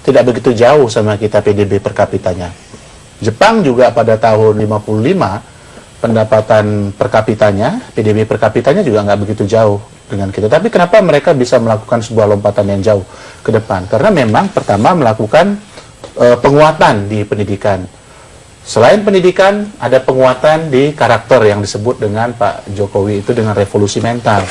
tidak begitu jauh sama kita PDB per kapitanya. Jepang juga pada tahun 55 pendapatan per kapitanya, PDB per kapitanya juga nggak begitu jauh dengan kita. Tapi kenapa mereka bisa melakukan sebuah lompatan yang jauh ke depan? Karena memang pertama melakukan penguatan di pendidikan. Selain pendidikan, ada penguatan di karakter yang disebut dengan Pak Jokowi itu dengan revolusi mental,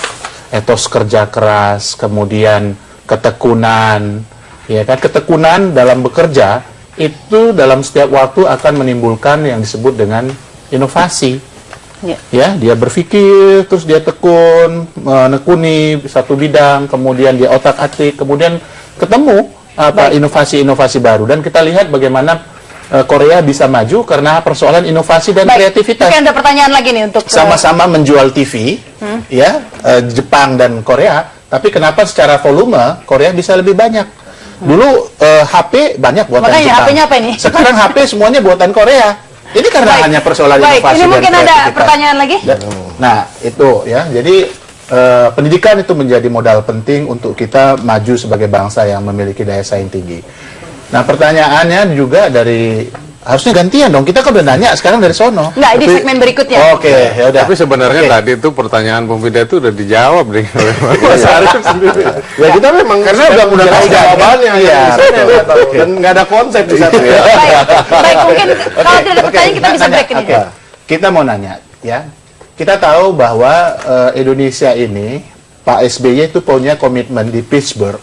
etos kerja keras, kemudian ketekunan. Ya kan, ketekunan dalam bekerja itu dalam setiap waktu akan menimbulkan yang disebut dengan inovasi. Ya, dia berpikir, terus dia tekun, menekuni satu bidang, kemudian dia otak-atik, kemudian ketemu inovasi-inovasi baru. Dan kita lihat bagaimana Korea bisa maju karena persoalan inovasi dan kreativitas. Mungkin ada pertanyaan lagi nih untuk Sama-sama menjual TV, ya, Jepang dan Korea, tapi kenapa secara volume Korea bisa lebih banyak? Dulu HP banyak buatan Makanya Jepang. HP-nya apa ini? Sekarang HP semuanya buatan Korea. Ini karena hanya persoalan inovasi ini dan mungkin ada kreativitas. pertanyaan lagi? Nah, itu ya. Jadi pendidikan itu menjadi modal penting untuk kita maju sebagai bangsa yang memiliki daya saing tinggi. Nah, pertanyaannya juga dari harusnya gantian dong. Kita kan udah nanya sekarang dari sono. Enggak, ini segmen berikutnya. Oke, ya udah. Tapi sebenarnya tadi itu pertanyaan Pembida itu udah dijawab deh oleh Mas Arief sendiri. Ya kita memang Karena udah tahu jawabannya Iya. dan nggak ada konsep di sana. Baik, mungkin kalau tidak ada pertanyaan kita bisa break ini. Oke. Kita mau nanya, ya. Kita tahu bahwa Indonesia ini, Pak SBY itu punya komitmen di Pittsburgh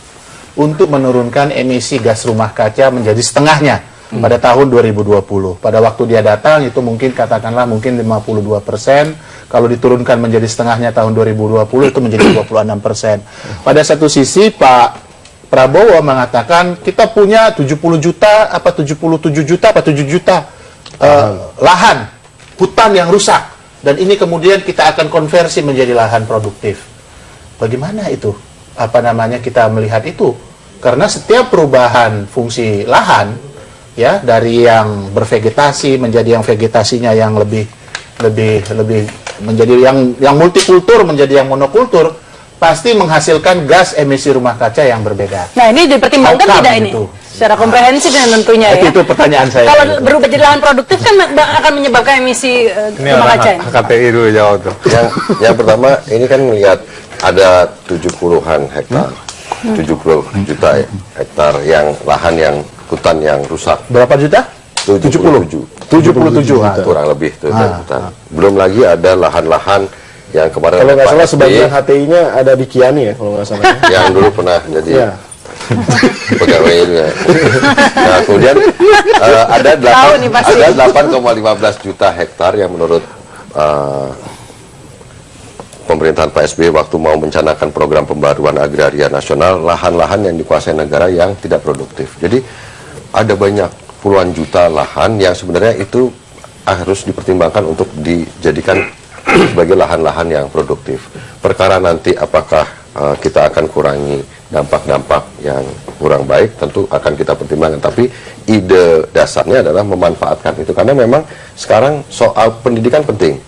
untuk menurunkan emisi gas rumah kaca menjadi setengahnya pada tahun 2020. Pada waktu dia datang itu mungkin katakanlah mungkin 52%, kalau diturunkan menjadi setengahnya tahun 2020 itu menjadi 26%. Pada satu sisi Pak Prabowo mengatakan kita punya 70 juta apa 77 juta apa 7 juta lahan hutan yang rusak dan ini kemudian kita akan konversi menjadi lahan produktif. Bagaimana itu? Apa namanya kita melihat itu? Karena setiap perubahan fungsi lahan ya dari yang bervegetasi menjadi yang vegetasinya yang lebih menjadi yang multikultur menjadi yang monokultur pasti menghasilkan gas emisi rumah kaca yang berbeda. Nah, ini dipertimbangkan Outcome tidak ini? gitu. Secara komprehensif dan tentunya ya. Itu pertanyaan saya. Kalau berubah jadi lahan produktif kan akan menyebabkan emisi rumah kaca. HKTI dulu jawab tuh. Yang pertama ini kan melihat ada 70-an hektar, 70 juta hektar yang lahan yang hutan yang rusak. Berapa juta? 77 kurang lebih itu hutan. Belum lagi ada lahan-lahan yang kemarin Kalau nggak Pak salah SBY, sebagian HTI-nya ada di Kiani ya, kalau nggak salah. yang dulu pernah jadi Iya. pegawai juga. Nah, kemudian ada Tahu nih pasti. 8,15 juta hektar yang menurut pemerintahan Pak SBY waktu mau mencanangkan program pembaruan agraria nasional, lahan-lahan yang dikuasai negara yang tidak produktif. Jadi ada banyak puluhan juta lahan yang sebenarnya itu harus dipertimbangkan untuk dijadikan sebagai lahan-lahan yang produktif. Perkara nanti apakah kita akan kurangi dampak-dampak yang kurang baik, tentu akan kita pertimbangkan. Tapi ide dasarnya adalah memanfaatkan itu, karena memang sekarang soal pendidikan penting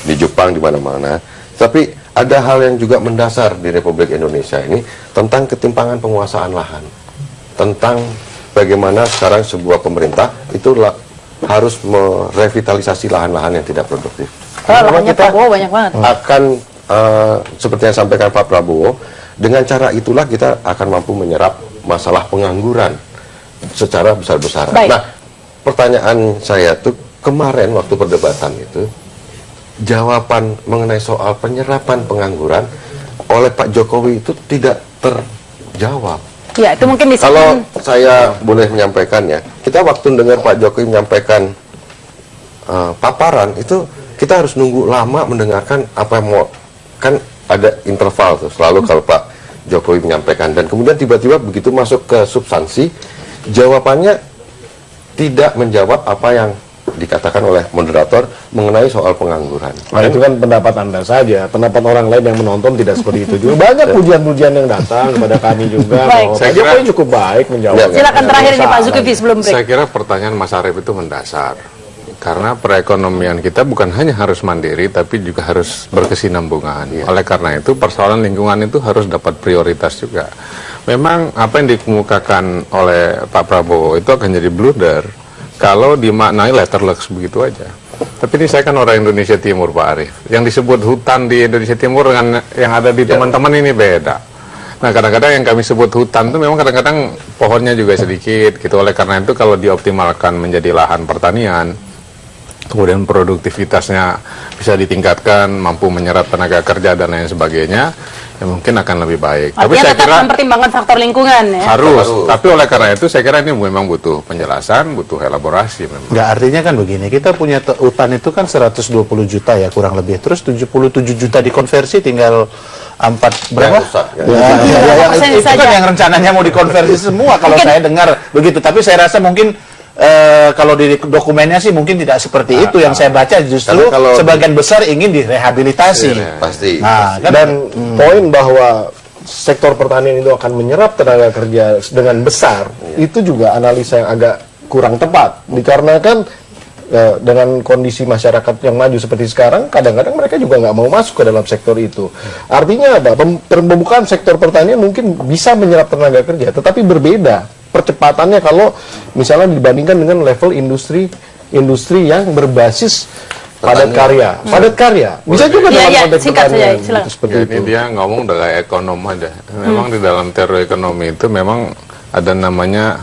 di Jepang di mana-mana. Tapi ada hal yang juga mendasar di Republik Indonesia ini tentang ketimpangan penguasaan lahan, tentang bagaimana sekarang sebuah pemerintah itu harus merevitalisasi lahan-lahan yang tidak produktif. Lahannya Prabowo banyak banget. Akan seperti yang sampaikan Pak Prabowo, dengan cara itulah kita akan mampu menyerap masalah pengangguran secara besar-besaran. Baik. Nah, pertanyaan saya tuh kemarin waktu perdebatan itu, jawaban mengenai soal penyerapan pengangguran oleh Pak Jokowi itu tidak terjawab. Ya, itu mungkin di Kalau saya boleh menyampaikannya, kita waktu dengar Pak Jokowi menyampaikan paparan itu kita harus nunggu lama mendengarkan apa yang mau, kan ada interval tuh selalu kalau Pak Jokowi menyampaikan, dan kemudian tiba-tiba begitu masuk ke substansi jawabannya tidak menjawab apa yang dikatakan oleh moderator mengenai soal pengangguran. Nah, itu kan pendapat Anda saja, pendapat orang lain yang menonton tidak seperti itu juga. Banyak pujian-pujian yang datang kepada kami juga. Baik. Bahwa Saya Pak Jokowi cukup baik menjawab. silakan terakhir nih Pak Zulkifli sebelum break. Saya kira pertanyaan Mas Arief itu mendasar. Karena perekonomian kita bukan hanya harus mandiri, tapi juga harus berkesinambungan. Oleh karena itu, persoalan lingkungan itu harus dapat prioritas juga. Memang apa yang dikemukakan oleh Pak Prabowo itu akan jadi blunder kalau dimaknai letterless begitu aja. Tapi ini saya kan orang Indonesia Timur, Pak Arief. Yang disebut hutan di Indonesia Timur dengan yang ada di teman-teman ini beda. Nah, kadang-kadang yang kami sebut hutan itu memang kadang-kadang pohonnya juga sedikit gitu. Oleh karena itu kalau dioptimalkan menjadi lahan pertanian, kemudian produktivitasnya bisa ditingkatkan, mampu menyerap tenaga kerja dan lain sebagainya, ya mungkin akan lebih baik. Artinya Tapi saya tetap kira mempertimbangkan faktor lingkungan ya. harus. Tapi oleh karena itu saya kira ini memang butuh penjelasan, butuh elaborasi memang. Nggak, artinya kan begini, kita punya hutan itu kan 120 juta ya kurang lebih, terus 77 juta dikonversi tinggal 4 berapa? Yang rusak, ya. Yang Persen itu saja. kan yang rencananya mau dikonversi semua kalau saya dengar begitu, tapi saya rasa mungkin kalau di dokumennya sih mungkin tidak seperti itu. Yang saya baca justru sebagian besar ingin direhabilitasi. Pasti. Nah, kan, Dan poin bahwa sektor pertanian itu akan menyerap tenaga kerja dengan besar, itu juga analisa yang agak kurang tepat. Dikarenakan dengan kondisi masyarakat yang maju seperti sekarang, kadang-kadang mereka juga nggak mau masuk ke dalam sektor itu. Artinya apa? Pembukaan sektor pertanian mungkin bisa menyerap tenaga kerja, tetapi berbeda percepatannya kalau misalnya dibandingkan dengan level industri yang berbasis padat karya. Bisa juga dalam konteks pertanian. Seperti itu. Ini dia ngomong dengan ekonom aja. Memang di dalam teori ekonomi itu memang ada namanya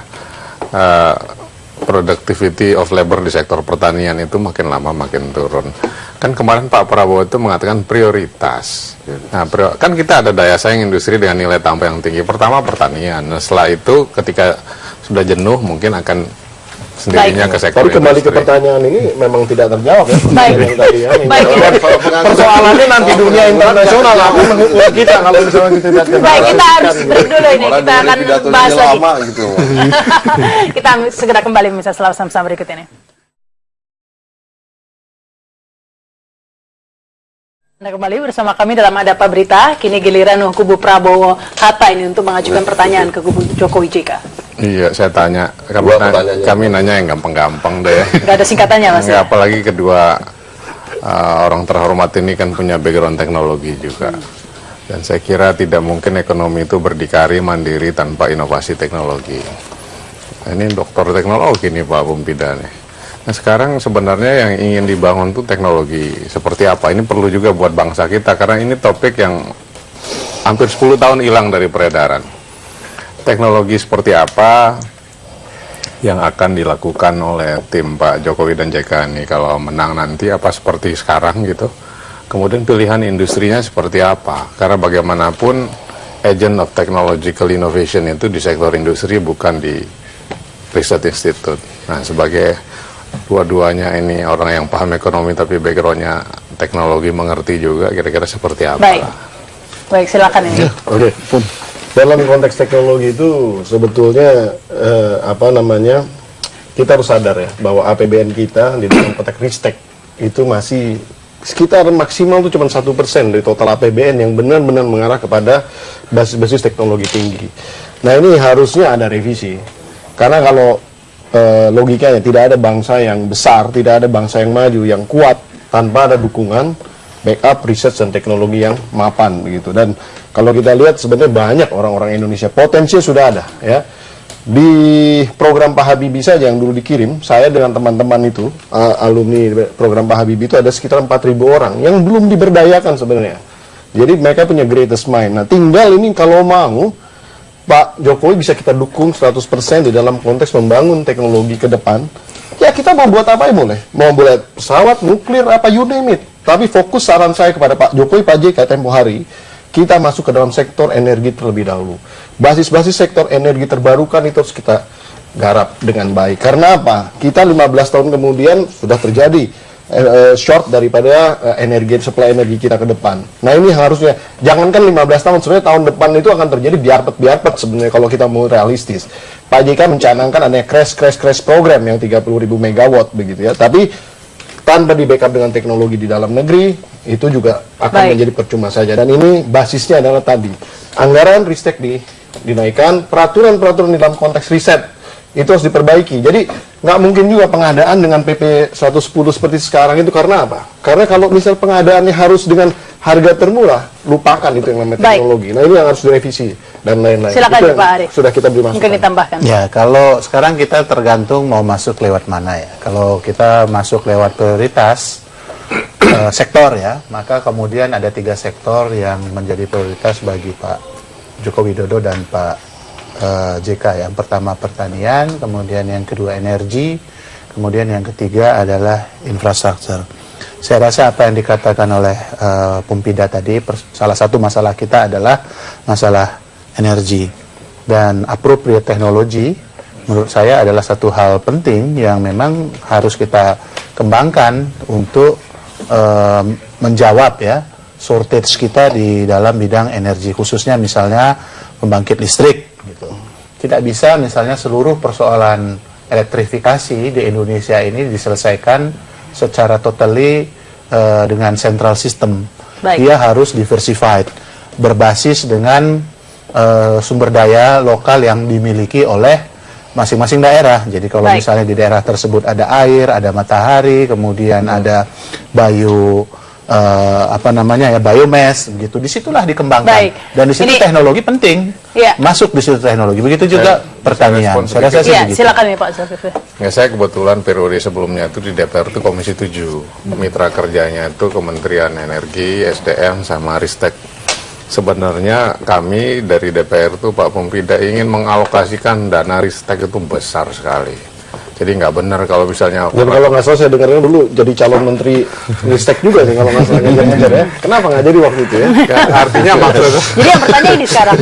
productivity of labor di sektor pertanian itu makin lama makin turun. Kan kemarin Pak Prabowo itu mengatakan prioritas. Nah, kan kita ada daya saing industri dengan nilai tambah yang tinggi. Pertama pertanian. Nah, setelah itu ketika sudah jenuh mungkin akan sendirinya ke sektor industri. Tapi kembali ke pertanyaan ini memang tidak terjawab ya. Persoalannya nanti dunia internasional kita kalau misalnya kita tidak. Baik, kita harus break dulu ini. Kita akan bahas lagi. Gitu. Kita segera kembali misalnya setelah sama-sama berikut ini. Anda kembali bersama kami dalam Ada Apa Berita. Kini giliran kubu Prabowo Hatta ini untuk mengajukan pertanyaan ke kubu Jokowi JK. Iya, saya tanya. Kami nanya yang gampang-gampang deh. Gak ada singkatannya, Mas. Enggak, apalagi kedua orang terhormat ini kan punya background teknologi juga. Dan saya kira tidak mungkin ekonomi itu berdikari mandiri tanpa inovasi teknologi. Ini dokter teknologi nih Pak Pumpida nih. Nah sekarang sebenarnya yang ingin dibangun tuh teknologi seperti apa? Ini perlu juga buat bangsa kita karena ini topik yang hampir 10 tahun hilang dari peredaran. Teknologi seperti apa yang akan dilakukan oleh tim Pak Jokowi dan JK ini kalau menang nanti, apa seperti sekarang gitu. Kemudian pilihan industrinya seperti apa? Karena bagaimanapun agent of technological innovation itu di sektor industri bukan di Research Institute. Nah sebagai dua-duanya ini orang yang paham ekonomi tapi backgroundnya teknologi mengerti juga, kira-kira seperti apa? Baik silakan ini. Oke. Dalam konteks teknologi itu sebetulnya kita harus sadar ya bahwa APBN kita di dalam konteks ristek itu masih sekitar maksimal itu cuma 1% dari total APBN yang benar-benar mengarah kepada basis-basis teknologi tinggi. Nah ini harusnya ada revisi karena kalau logikanya tidak ada bangsa yang besar, tidak ada bangsa yang maju, yang kuat tanpa ada dukungan backup riset dan teknologi yang mapan begitu. Dan kalau kita lihat sebenarnya banyak orang-orang Indonesia potensi sudah ada ya. Di program Pak Habibie saja yang dulu dikirim, saya dengan teman-teman itu alumni program Pak Habibie itu ada sekitar 4.000 orang yang belum diberdayakan sebenarnya. Jadi mereka punya greatest mind. Nah tinggal ini kalau mau Pak Jokowi bisa kita dukung 100% di dalam konteks membangun teknologi ke depan. Ya kita mau buat apa ya boleh. Mau buat pesawat, nuklir, apa you name it. Tapi fokus saran saya kepada Pak Jokowi, Pak JK tempo hari, kita masuk ke dalam sektor energi terlebih dahulu. Basis-basis sektor energi terbarukan itu harus kita garap dengan baik. Karena apa? Kita 15 tahun kemudian sudah terjadi short daripada supply energi kita ke depan. Nah ini harusnya, jangankan 15 tahun, sebenarnya tahun depan itu akan terjadi biarpet sebenarnya kalau kita mau realistis. Pak JK mencanangkan adanya crash program yang 30.000 megawatt begitu ya. Tapi tanpa di backup dengan teknologi di dalam negeri, itu juga akan menjadi percuma saja. Dan ini basisnya adalah tadi, anggaran ristek dinaikkan, peraturan-peraturan di dalam konteks riset itu harus diperbaiki. Jadi nggak mungkin juga pengadaan dengan PP 110 seperti sekarang itu. Karena apa? Karena kalau misal pengadaannya harus dengan harga termurah, lupakan itu yang namanya teknologi. Nah ini yang harus direvisi dan lain-lain. Silakan Pak Ari. Sudah kita beri masukan. Mungkin ditambahkan. Ya kalau sekarang kita tergantung mau masuk lewat mana ya. Kalau kita masuk lewat prioritas sektor ya, maka kemudian ada 3 sektor yang menjadi prioritas bagi Pak Joko Widodo dan Pak JK. Yang pertama pertanian, kemudian yang kedua energi, kemudian yang ketiga adalah infrastruktur. Saya rasa apa yang dikatakan oleh Pumpida tadi, salah satu masalah kita adalah masalah energi. Dan appropriate technology menurut saya adalah satu hal penting yang memang harus kita kembangkan untuk menjawab ya shortage kita di dalam bidang energi, khususnya misalnya pembangkit listrik gitu. Tidak bisa misalnya seluruh persoalan elektrifikasi di Indonesia ini diselesaikan secara totally dengan central system. Baik. Dia harus diversified, berbasis dengan sumber daya lokal yang dimiliki oleh masing-masing daerah. Jadi kalau Baik. misalnya di daerah tersebut ada air, ada matahari, kemudian ada biomass, gitu. Disitulah dikembangkan. Baik. Dan di situ Ini- teknologi penting. Iya. Masuk di situ teknologi. Begitu juga pertanian. respon Saya rasa sih Iya, begitu. silakan nih Pak Zulkifli. Ya, saya kebetulan periode sebelumnya itu di DPR itu Komisi 7. Mitra kerjanya itu Kementerian Energi, SDM, sama Ristek. Sebenarnya kami dari DPR itu Pak Pempida ingin mengalokasikan dana Ristek itu besar sekali. Jadi nggak benar kalau misalnya... Dan kalau nggak salah saya dengarnya dulu jadi calon menteri Ristek juga nih kalau nggak salah ngejar-ngejar ya. Kenapa nggak jadi waktu itu ya? Ya, artinya maksud... Jadi yang bertanya ini sekarang.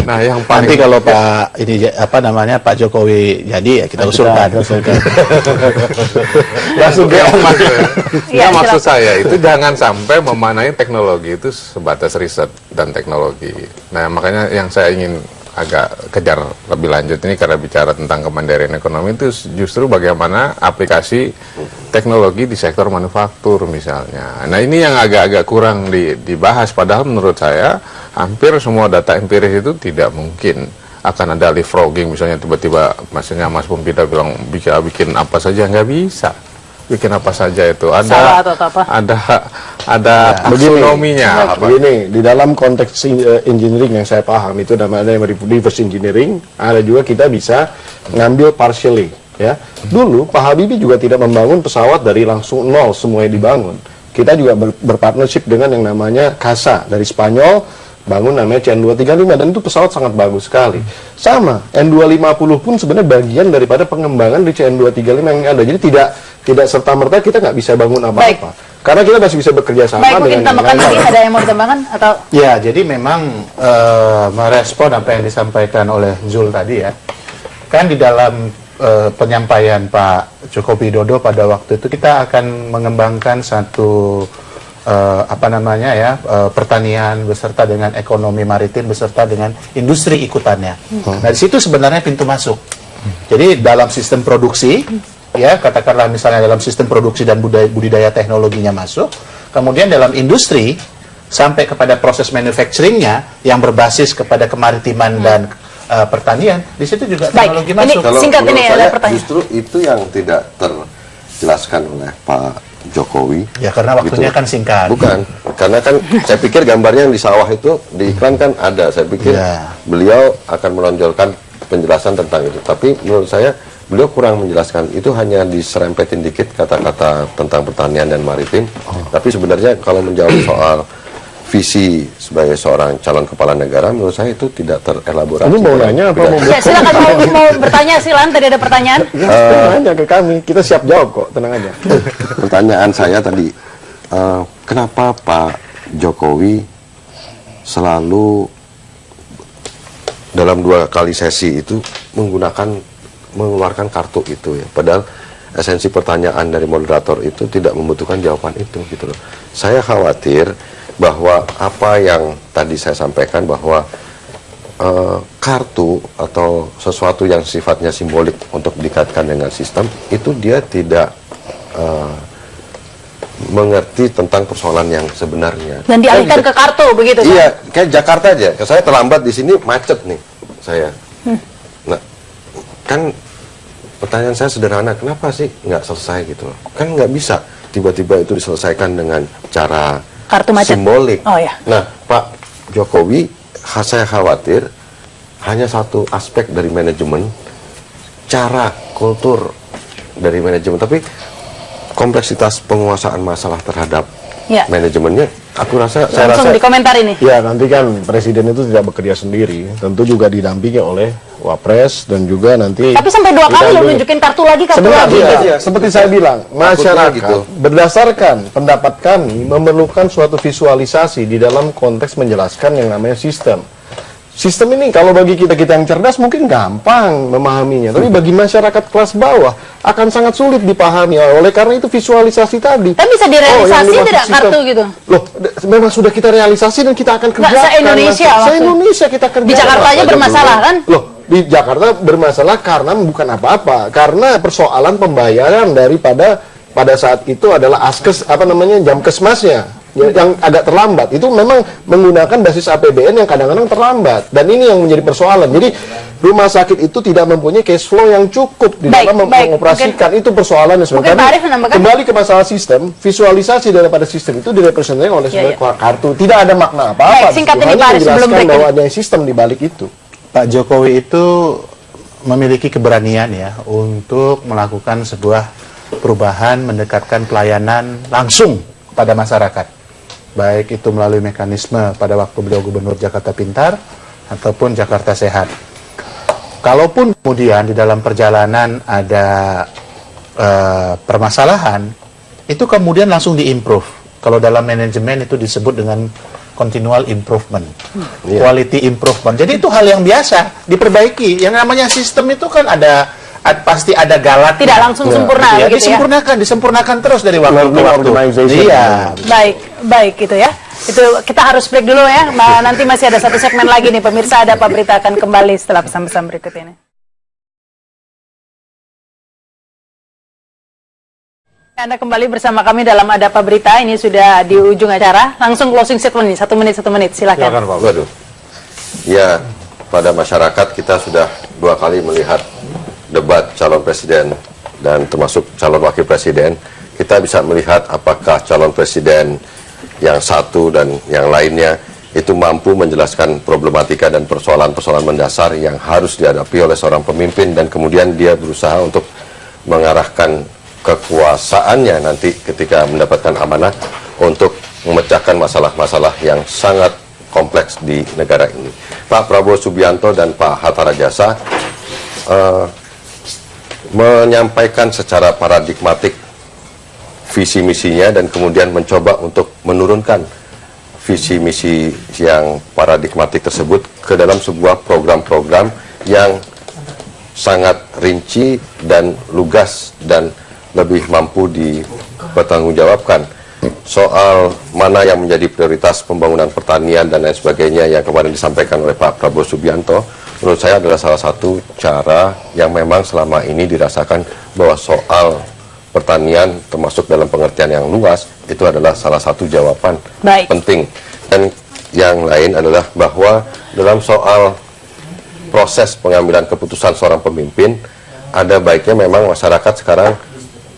Nah, yang paling... Nanti kalau Pak Jokowi jadi ya kita usulkan. Langsung Ya, ke Iya, maksud silakan. saya itu jangan sampai memaknai teknologi itu sebatas riset dan teknologi. Nah, makanya yang saya ingin agak kejar lebih lanjut ini karena bicara tentang kemandirian ekonomi itu justru bagaimana aplikasi teknologi di sektor manufaktur misalnya. Nah, ini yang agak-agak kurang dibahas, padahal menurut saya hampir semua data empiris itu tidak mungkin akan ada leapfrogging, misalnya tiba-tiba maksudnya Mas Pempida bilang bikin apa saja, nggak bisa. Bikin apa saja itu Salah atau apa? ada taksonominya. Begini, di dalam konteks engineering yang saya paham itu namanya reverse engineering, ada juga kita bisa ngambil partially ya. Dulu Pak Habibie juga tidak membangun pesawat dari langsung nol semuanya dibangun. Kita juga berpartnership dengan yang namanya CASA dari Spanyol, bangun namanya CN235 dan itu pesawat sangat bagus sekali. Sama N250 pun sebenarnya bagian daripada pengembangan di CN235 yang ada. Jadi tidak serta-merta kita nggak bisa bangun apa-apa. Karena kita masih bisa bekerja sama Baik, mungkin dengan tambahkan yang lagi, lain. ada yang mau ditambahkan atau Ya, jadi memang merespon apa yang disampaikan oleh Zul tadi ya. Kan di dalam penyampaian Pak Joko Widodo pada waktu itu kita akan mengembangkan satu pertanian beserta dengan ekonomi maritim beserta dengan industri ikutannya. Nah, di situ sebenarnya pintu masuk. Jadi dalam sistem produksi, ya katakanlah misalnya dalam sistem produksi dan budidaya teknologinya masuk, kemudian dalam industri sampai kepada proses manufacturingnya yang berbasis kepada kemaritiman dan pertanian, di situ juga Baik, teknologi ini- masuk. Kalau Singkat ini menurut ada saya pertanyaan. justru itu yang tidak terjelaskan oleh Pak Jokowi. Ya, karena waktunya kan singkat. Bukan, karena kan saya pikir gambarnya yang di sawah itu di iklan kan ada. Saya pikir Ya. beliau akan menonjolkan penjelasan tentang itu. Tapi menurut saya beliau kurang menjelaskan. Itu hanya diserempetin dikit kata-kata tentang pertanian dan maritim. Tapi sebenarnya kalau menjawab soal visi sebagai seorang calon kepala negara, menurut saya itu tidak terelaborasi. Ini mau nanya apa mau Ya, silakan mau bertanya silakan, tadi ada pertanyaan. nanya ke kami? Kita siap jawab kok, tenang aja. Pertanyaan saya tadi, kenapa Pak Jokowi selalu dalam 2 kali sesi itu mengeluarkan kartu itu ya? Padahal esensi pertanyaan dari moderator itu tidak membutuhkan jawaban itu gitu loh. Saya khawatir bahwa apa yang tadi saya sampaikan bahwa kartu atau sesuatu yang sifatnya simbolik untuk dikaitkan dengan sistem itu dia tidak mengerti tentang persoalan yang sebenarnya. Dan dialihkan ke kartu begitu kan? Iya, kayak Jakarta aja. Saya terlambat di sini macet nih saya. Nah, kan pertanyaan saya sederhana, kenapa sih nggak selesai gitu loh? Kan nggak bisa tiba-tiba itu diselesaikan dengan cara Kartu macet. simbolik. Oh, ya. Nah, Pak Jokowi, saya khawatir hanya satu aspek dari manajemen, cara kultur dari manajemen, tapi kompleksitas penguasaan masalah terhadap Ya. manajemennya, saya Langsung rasa dikomentar ini. Ya, nanti kan presiden itu tidak bekerja sendiri, tentu juga didampingi oleh Wapres dan juga nanti. Tapi sampai 2 kali lo didampingi. nunjukin kartu lagi. Sebenarnya, Iya. seperti saya bilang, masyarakat gitu. berdasarkan pendapat kami memerlukan suatu visualisasi di dalam konteks menjelaskan yang namanya sistem. Sistem ini kalau bagi kita yang cerdas mungkin gampang memahaminya, tapi bagi masyarakat kelas bawah akan sangat sulit dipahami. Oleh karena itu visualisasi tadi. Tapi bisa direalisasi yang dimaksud tidak sistem. kartu gitu? Loh, memang sudah kita realisasi dan kita akan kerjakan. se-Indonesia nanti. maksud. Se-Indonesia kita kerjakan. Di Jakarta aja Pak bermasalah Jokowi. kan? Loh, di Jakarta bermasalah karena bukan apa-apa, karena persoalan pembayaran daripada pada saat itu adalah askes jam kesmasnya yang agak terlambat. Itu memang menggunakan basis APBN yang kadang-kadang terlambat, dan ini yang menjadi persoalan. Jadi rumah sakit itu tidak mempunyai cash flow yang cukup di dalam mengoperasikan. Itu persoalannya sebenarnya. Kembali ke masalah sistem, visualisasi daripada sistem itu direpresentasikan oleh sebuah kartu. Tidak ada makna apa-apa. Singkat ini Pak Aris, sebelum break bahwa ada sistem di balik itu. Pak Jokowi itu memiliki keberanian ya untuk melakukan sebuah perubahan, mendekatkan pelayanan langsung pada masyarakat, baik itu melalui mekanisme pada waktu beliau Gubernur Jakarta Pintar ataupun Jakarta Sehat. Kalaupun kemudian di dalam perjalanan ada permasalahan, itu kemudian langsung diimprove. Kalau dalam manajemen itu disebut dengan continual improvement, quality improvement. Jadi itu hal yang biasa, diperbaiki. Yang namanya sistem itu kan pasti ada galat. Tidak langsung sempurna gitu ya. Gitu Disempurnakan terus dari waktu ke waktu. Iya. Baik itu ya. Itu kita harus break dulu ya. Nanti masih ada satu segmen lagi nih pemirsa. Ada Pak Berita akan kembali setelah pesan-pesan berikut ini. Anda kembali bersama kami dalam Ada Apa Berita. Ini sudah di ujung acara. Langsung closing statement nih, 1 menit. Silakan. Silakan Pak. Waduh. Ya, pada masyarakat kita sudah 2 kali melihat debat calon presiden dan termasuk calon wakil presiden. Kita bisa melihat apakah calon presiden yang satu dan yang lainnya itu mampu menjelaskan problematika dan persoalan-persoalan mendasar yang harus dihadapi oleh seorang pemimpin, dan kemudian dia berusaha untuk mengarahkan kekuasaannya nanti ketika mendapatkan amanah untuk memecahkan masalah-masalah yang sangat kompleks di negara ini. Pak Prabowo Subianto dan Pak Hatta Rajasa menyampaikan secara paradigmatik visi misinya dan kemudian mencoba untuk menurunkan visi misi yang paradigmatik tersebut ke dalam sebuah program-program yang sangat rinci dan lugas dan lebih mampu dipertanggungjawabkan. Soal mana yang menjadi prioritas pembangunan pertanian dan lain sebagainya yang kemarin disampaikan oleh Pak Prabowo Subianto, menurut saya adalah salah satu cara yang memang selama ini dirasakan bahwa soal pertanian termasuk dalam pengertian yang luas itu adalah salah satu jawaban penting. Dan yang lain adalah bahwa dalam soal proses pengambilan keputusan seorang pemimpin, ada baiknya memang masyarakat sekarang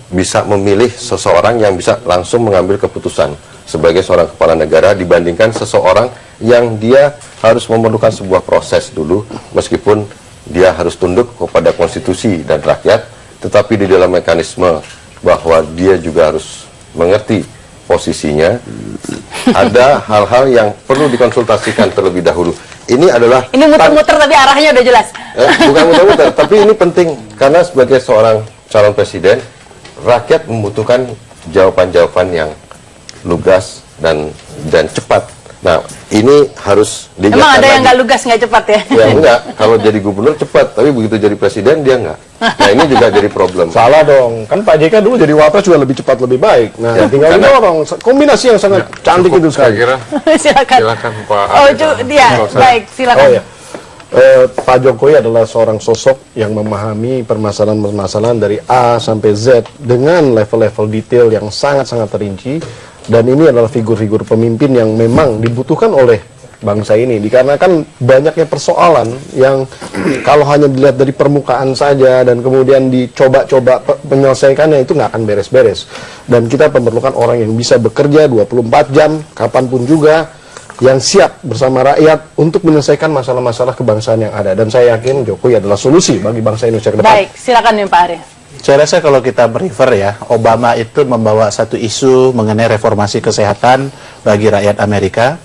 bisa memilih seseorang yang bisa langsung mengambil keputusan sebagai seorang kepala negara dibandingkan seseorang yang dia harus memerlukan sebuah proses dulu, meskipun dia harus tunduk kepada konstitusi dan rakyat, tetapi di dalam mekanisme bahwa dia juga harus mengerti posisinya, ada hal-hal yang perlu dikonsultasikan terlebih dahulu. Ini muter-muter tapi arahnya udah jelas. Bukan muter-muter, tapi ini penting karena sebagai seorang calon presiden, rakyat membutuhkan jawaban-jawaban yang lugas dan cepat. Nah, ini harus diingatkan. Emang ada yang nggak lugas, nggak cepat ya? Ya enggak, kalau jadi gubernur cepat, tapi begitu jadi presiden dia enggak. Nah, ini juga jadi problem. Salah dong, kan Pak JK dulu jadi wapres juga lebih cepat lebih baik. Nah, ya, tinggal didorong. Kombinasi yang sangat cantik itu sekali. Silakan Pak. Baik, silakan. Pak Jokowi adalah seorang sosok yang memahami permasalahan-permasalahan dari A sampai Z dengan level-level detail yang sangat-sangat terinci, dan ini adalah figur-figur pemimpin yang memang dibutuhkan oleh bangsa ini, dikarenakan banyaknya persoalan yang kalau hanya dilihat dari permukaan saja dan kemudian dicoba-coba menyelesaikannya itu nggak akan beres-beres, dan kita memerlukan orang yang bisa bekerja 24 jam kapanpun juga, yang siap bersama rakyat untuk menyelesaikan masalah-masalah kebangsaan yang ada, dan saya yakin Jokowi adalah solusi bagi bangsa Indonesia ke depan. Baik, silakan nih Pak Arya. Saya rasa kalau kita beriver ya, Obama itu membawa satu isu mengenai reformasi kesehatan bagi rakyat Amerika,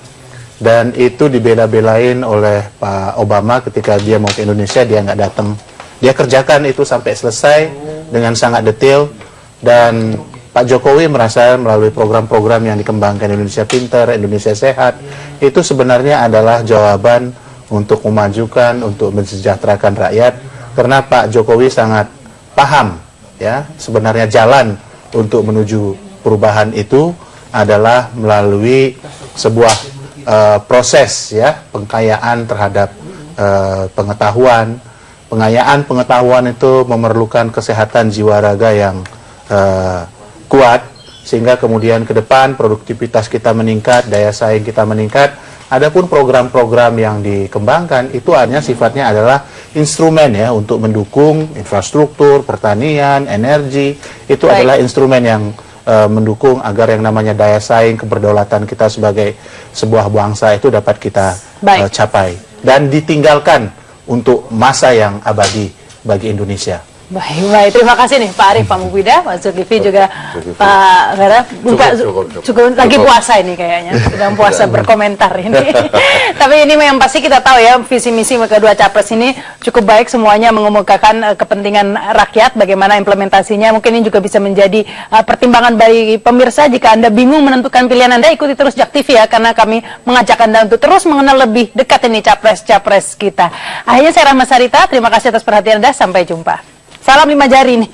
dan itu dibela-belain oleh Pak Obama ketika dia mau ke Indonesia, dia nggak datang. Dia kerjakan itu sampai selesai dengan sangat detail, dan Pak Jokowi merasa melalui program-program yang dikembangkan Indonesia Pintar, Indonesia Sehat, itu sebenarnya adalah jawaban untuk memajukan, untuk mensejahterakan rakyat, karena Pak Jokowi sangat paham ya, sebenarnya jalan untuk menuju perubahan itu adalah melalui sebuah proses ya, pengkayaan terhadap pengetahuan, pengayaan pengetahuan itu memerlukan kesehatan jiwa raga yang kuat, sehingga kemudian ke depan produktivitas kita meningkat, daya saing kita meningkat. Adapun program-program yang dikembangkan itu hanya sifatnya adalah instrumen ya untuk mendukung infrastruktur, pertanian, energi. Itu adalah instrumen yang mendukung agar yang namanya daya saing, keberdaulatan kita sebagai sebuah bangsa itu dapat kita capai dan ditinggalkan untuk masa yang abadi bagi Indonesia. Baik, terima kasih nih Pak Arief, Pak Mufida, Pak Zulkifli juga Pak Vera. Cukup lagi puasa ini kayaknya, sedang puasa berkomentar ini. Tapi ini yang pasti kita tahu ya, visi misi kedua capres ini cukup baik, semuanya mengemukakan kepentingan rakyat, bagaimana implementasinya. Mungkin ini juga bisa menjadi pertimbangan bagi pemirsa. Jika Anda bingung menentukan pilihan Anda, ikuti terus Jak TV ya, karena kami mengajak Anda untuk terus mengenal lebih dekat ini capres-capres kita. Akhirnya saya Rahma Sarita, terima kasih atas perhatian Anda, sampai jumpa. Salam 5 jari nih.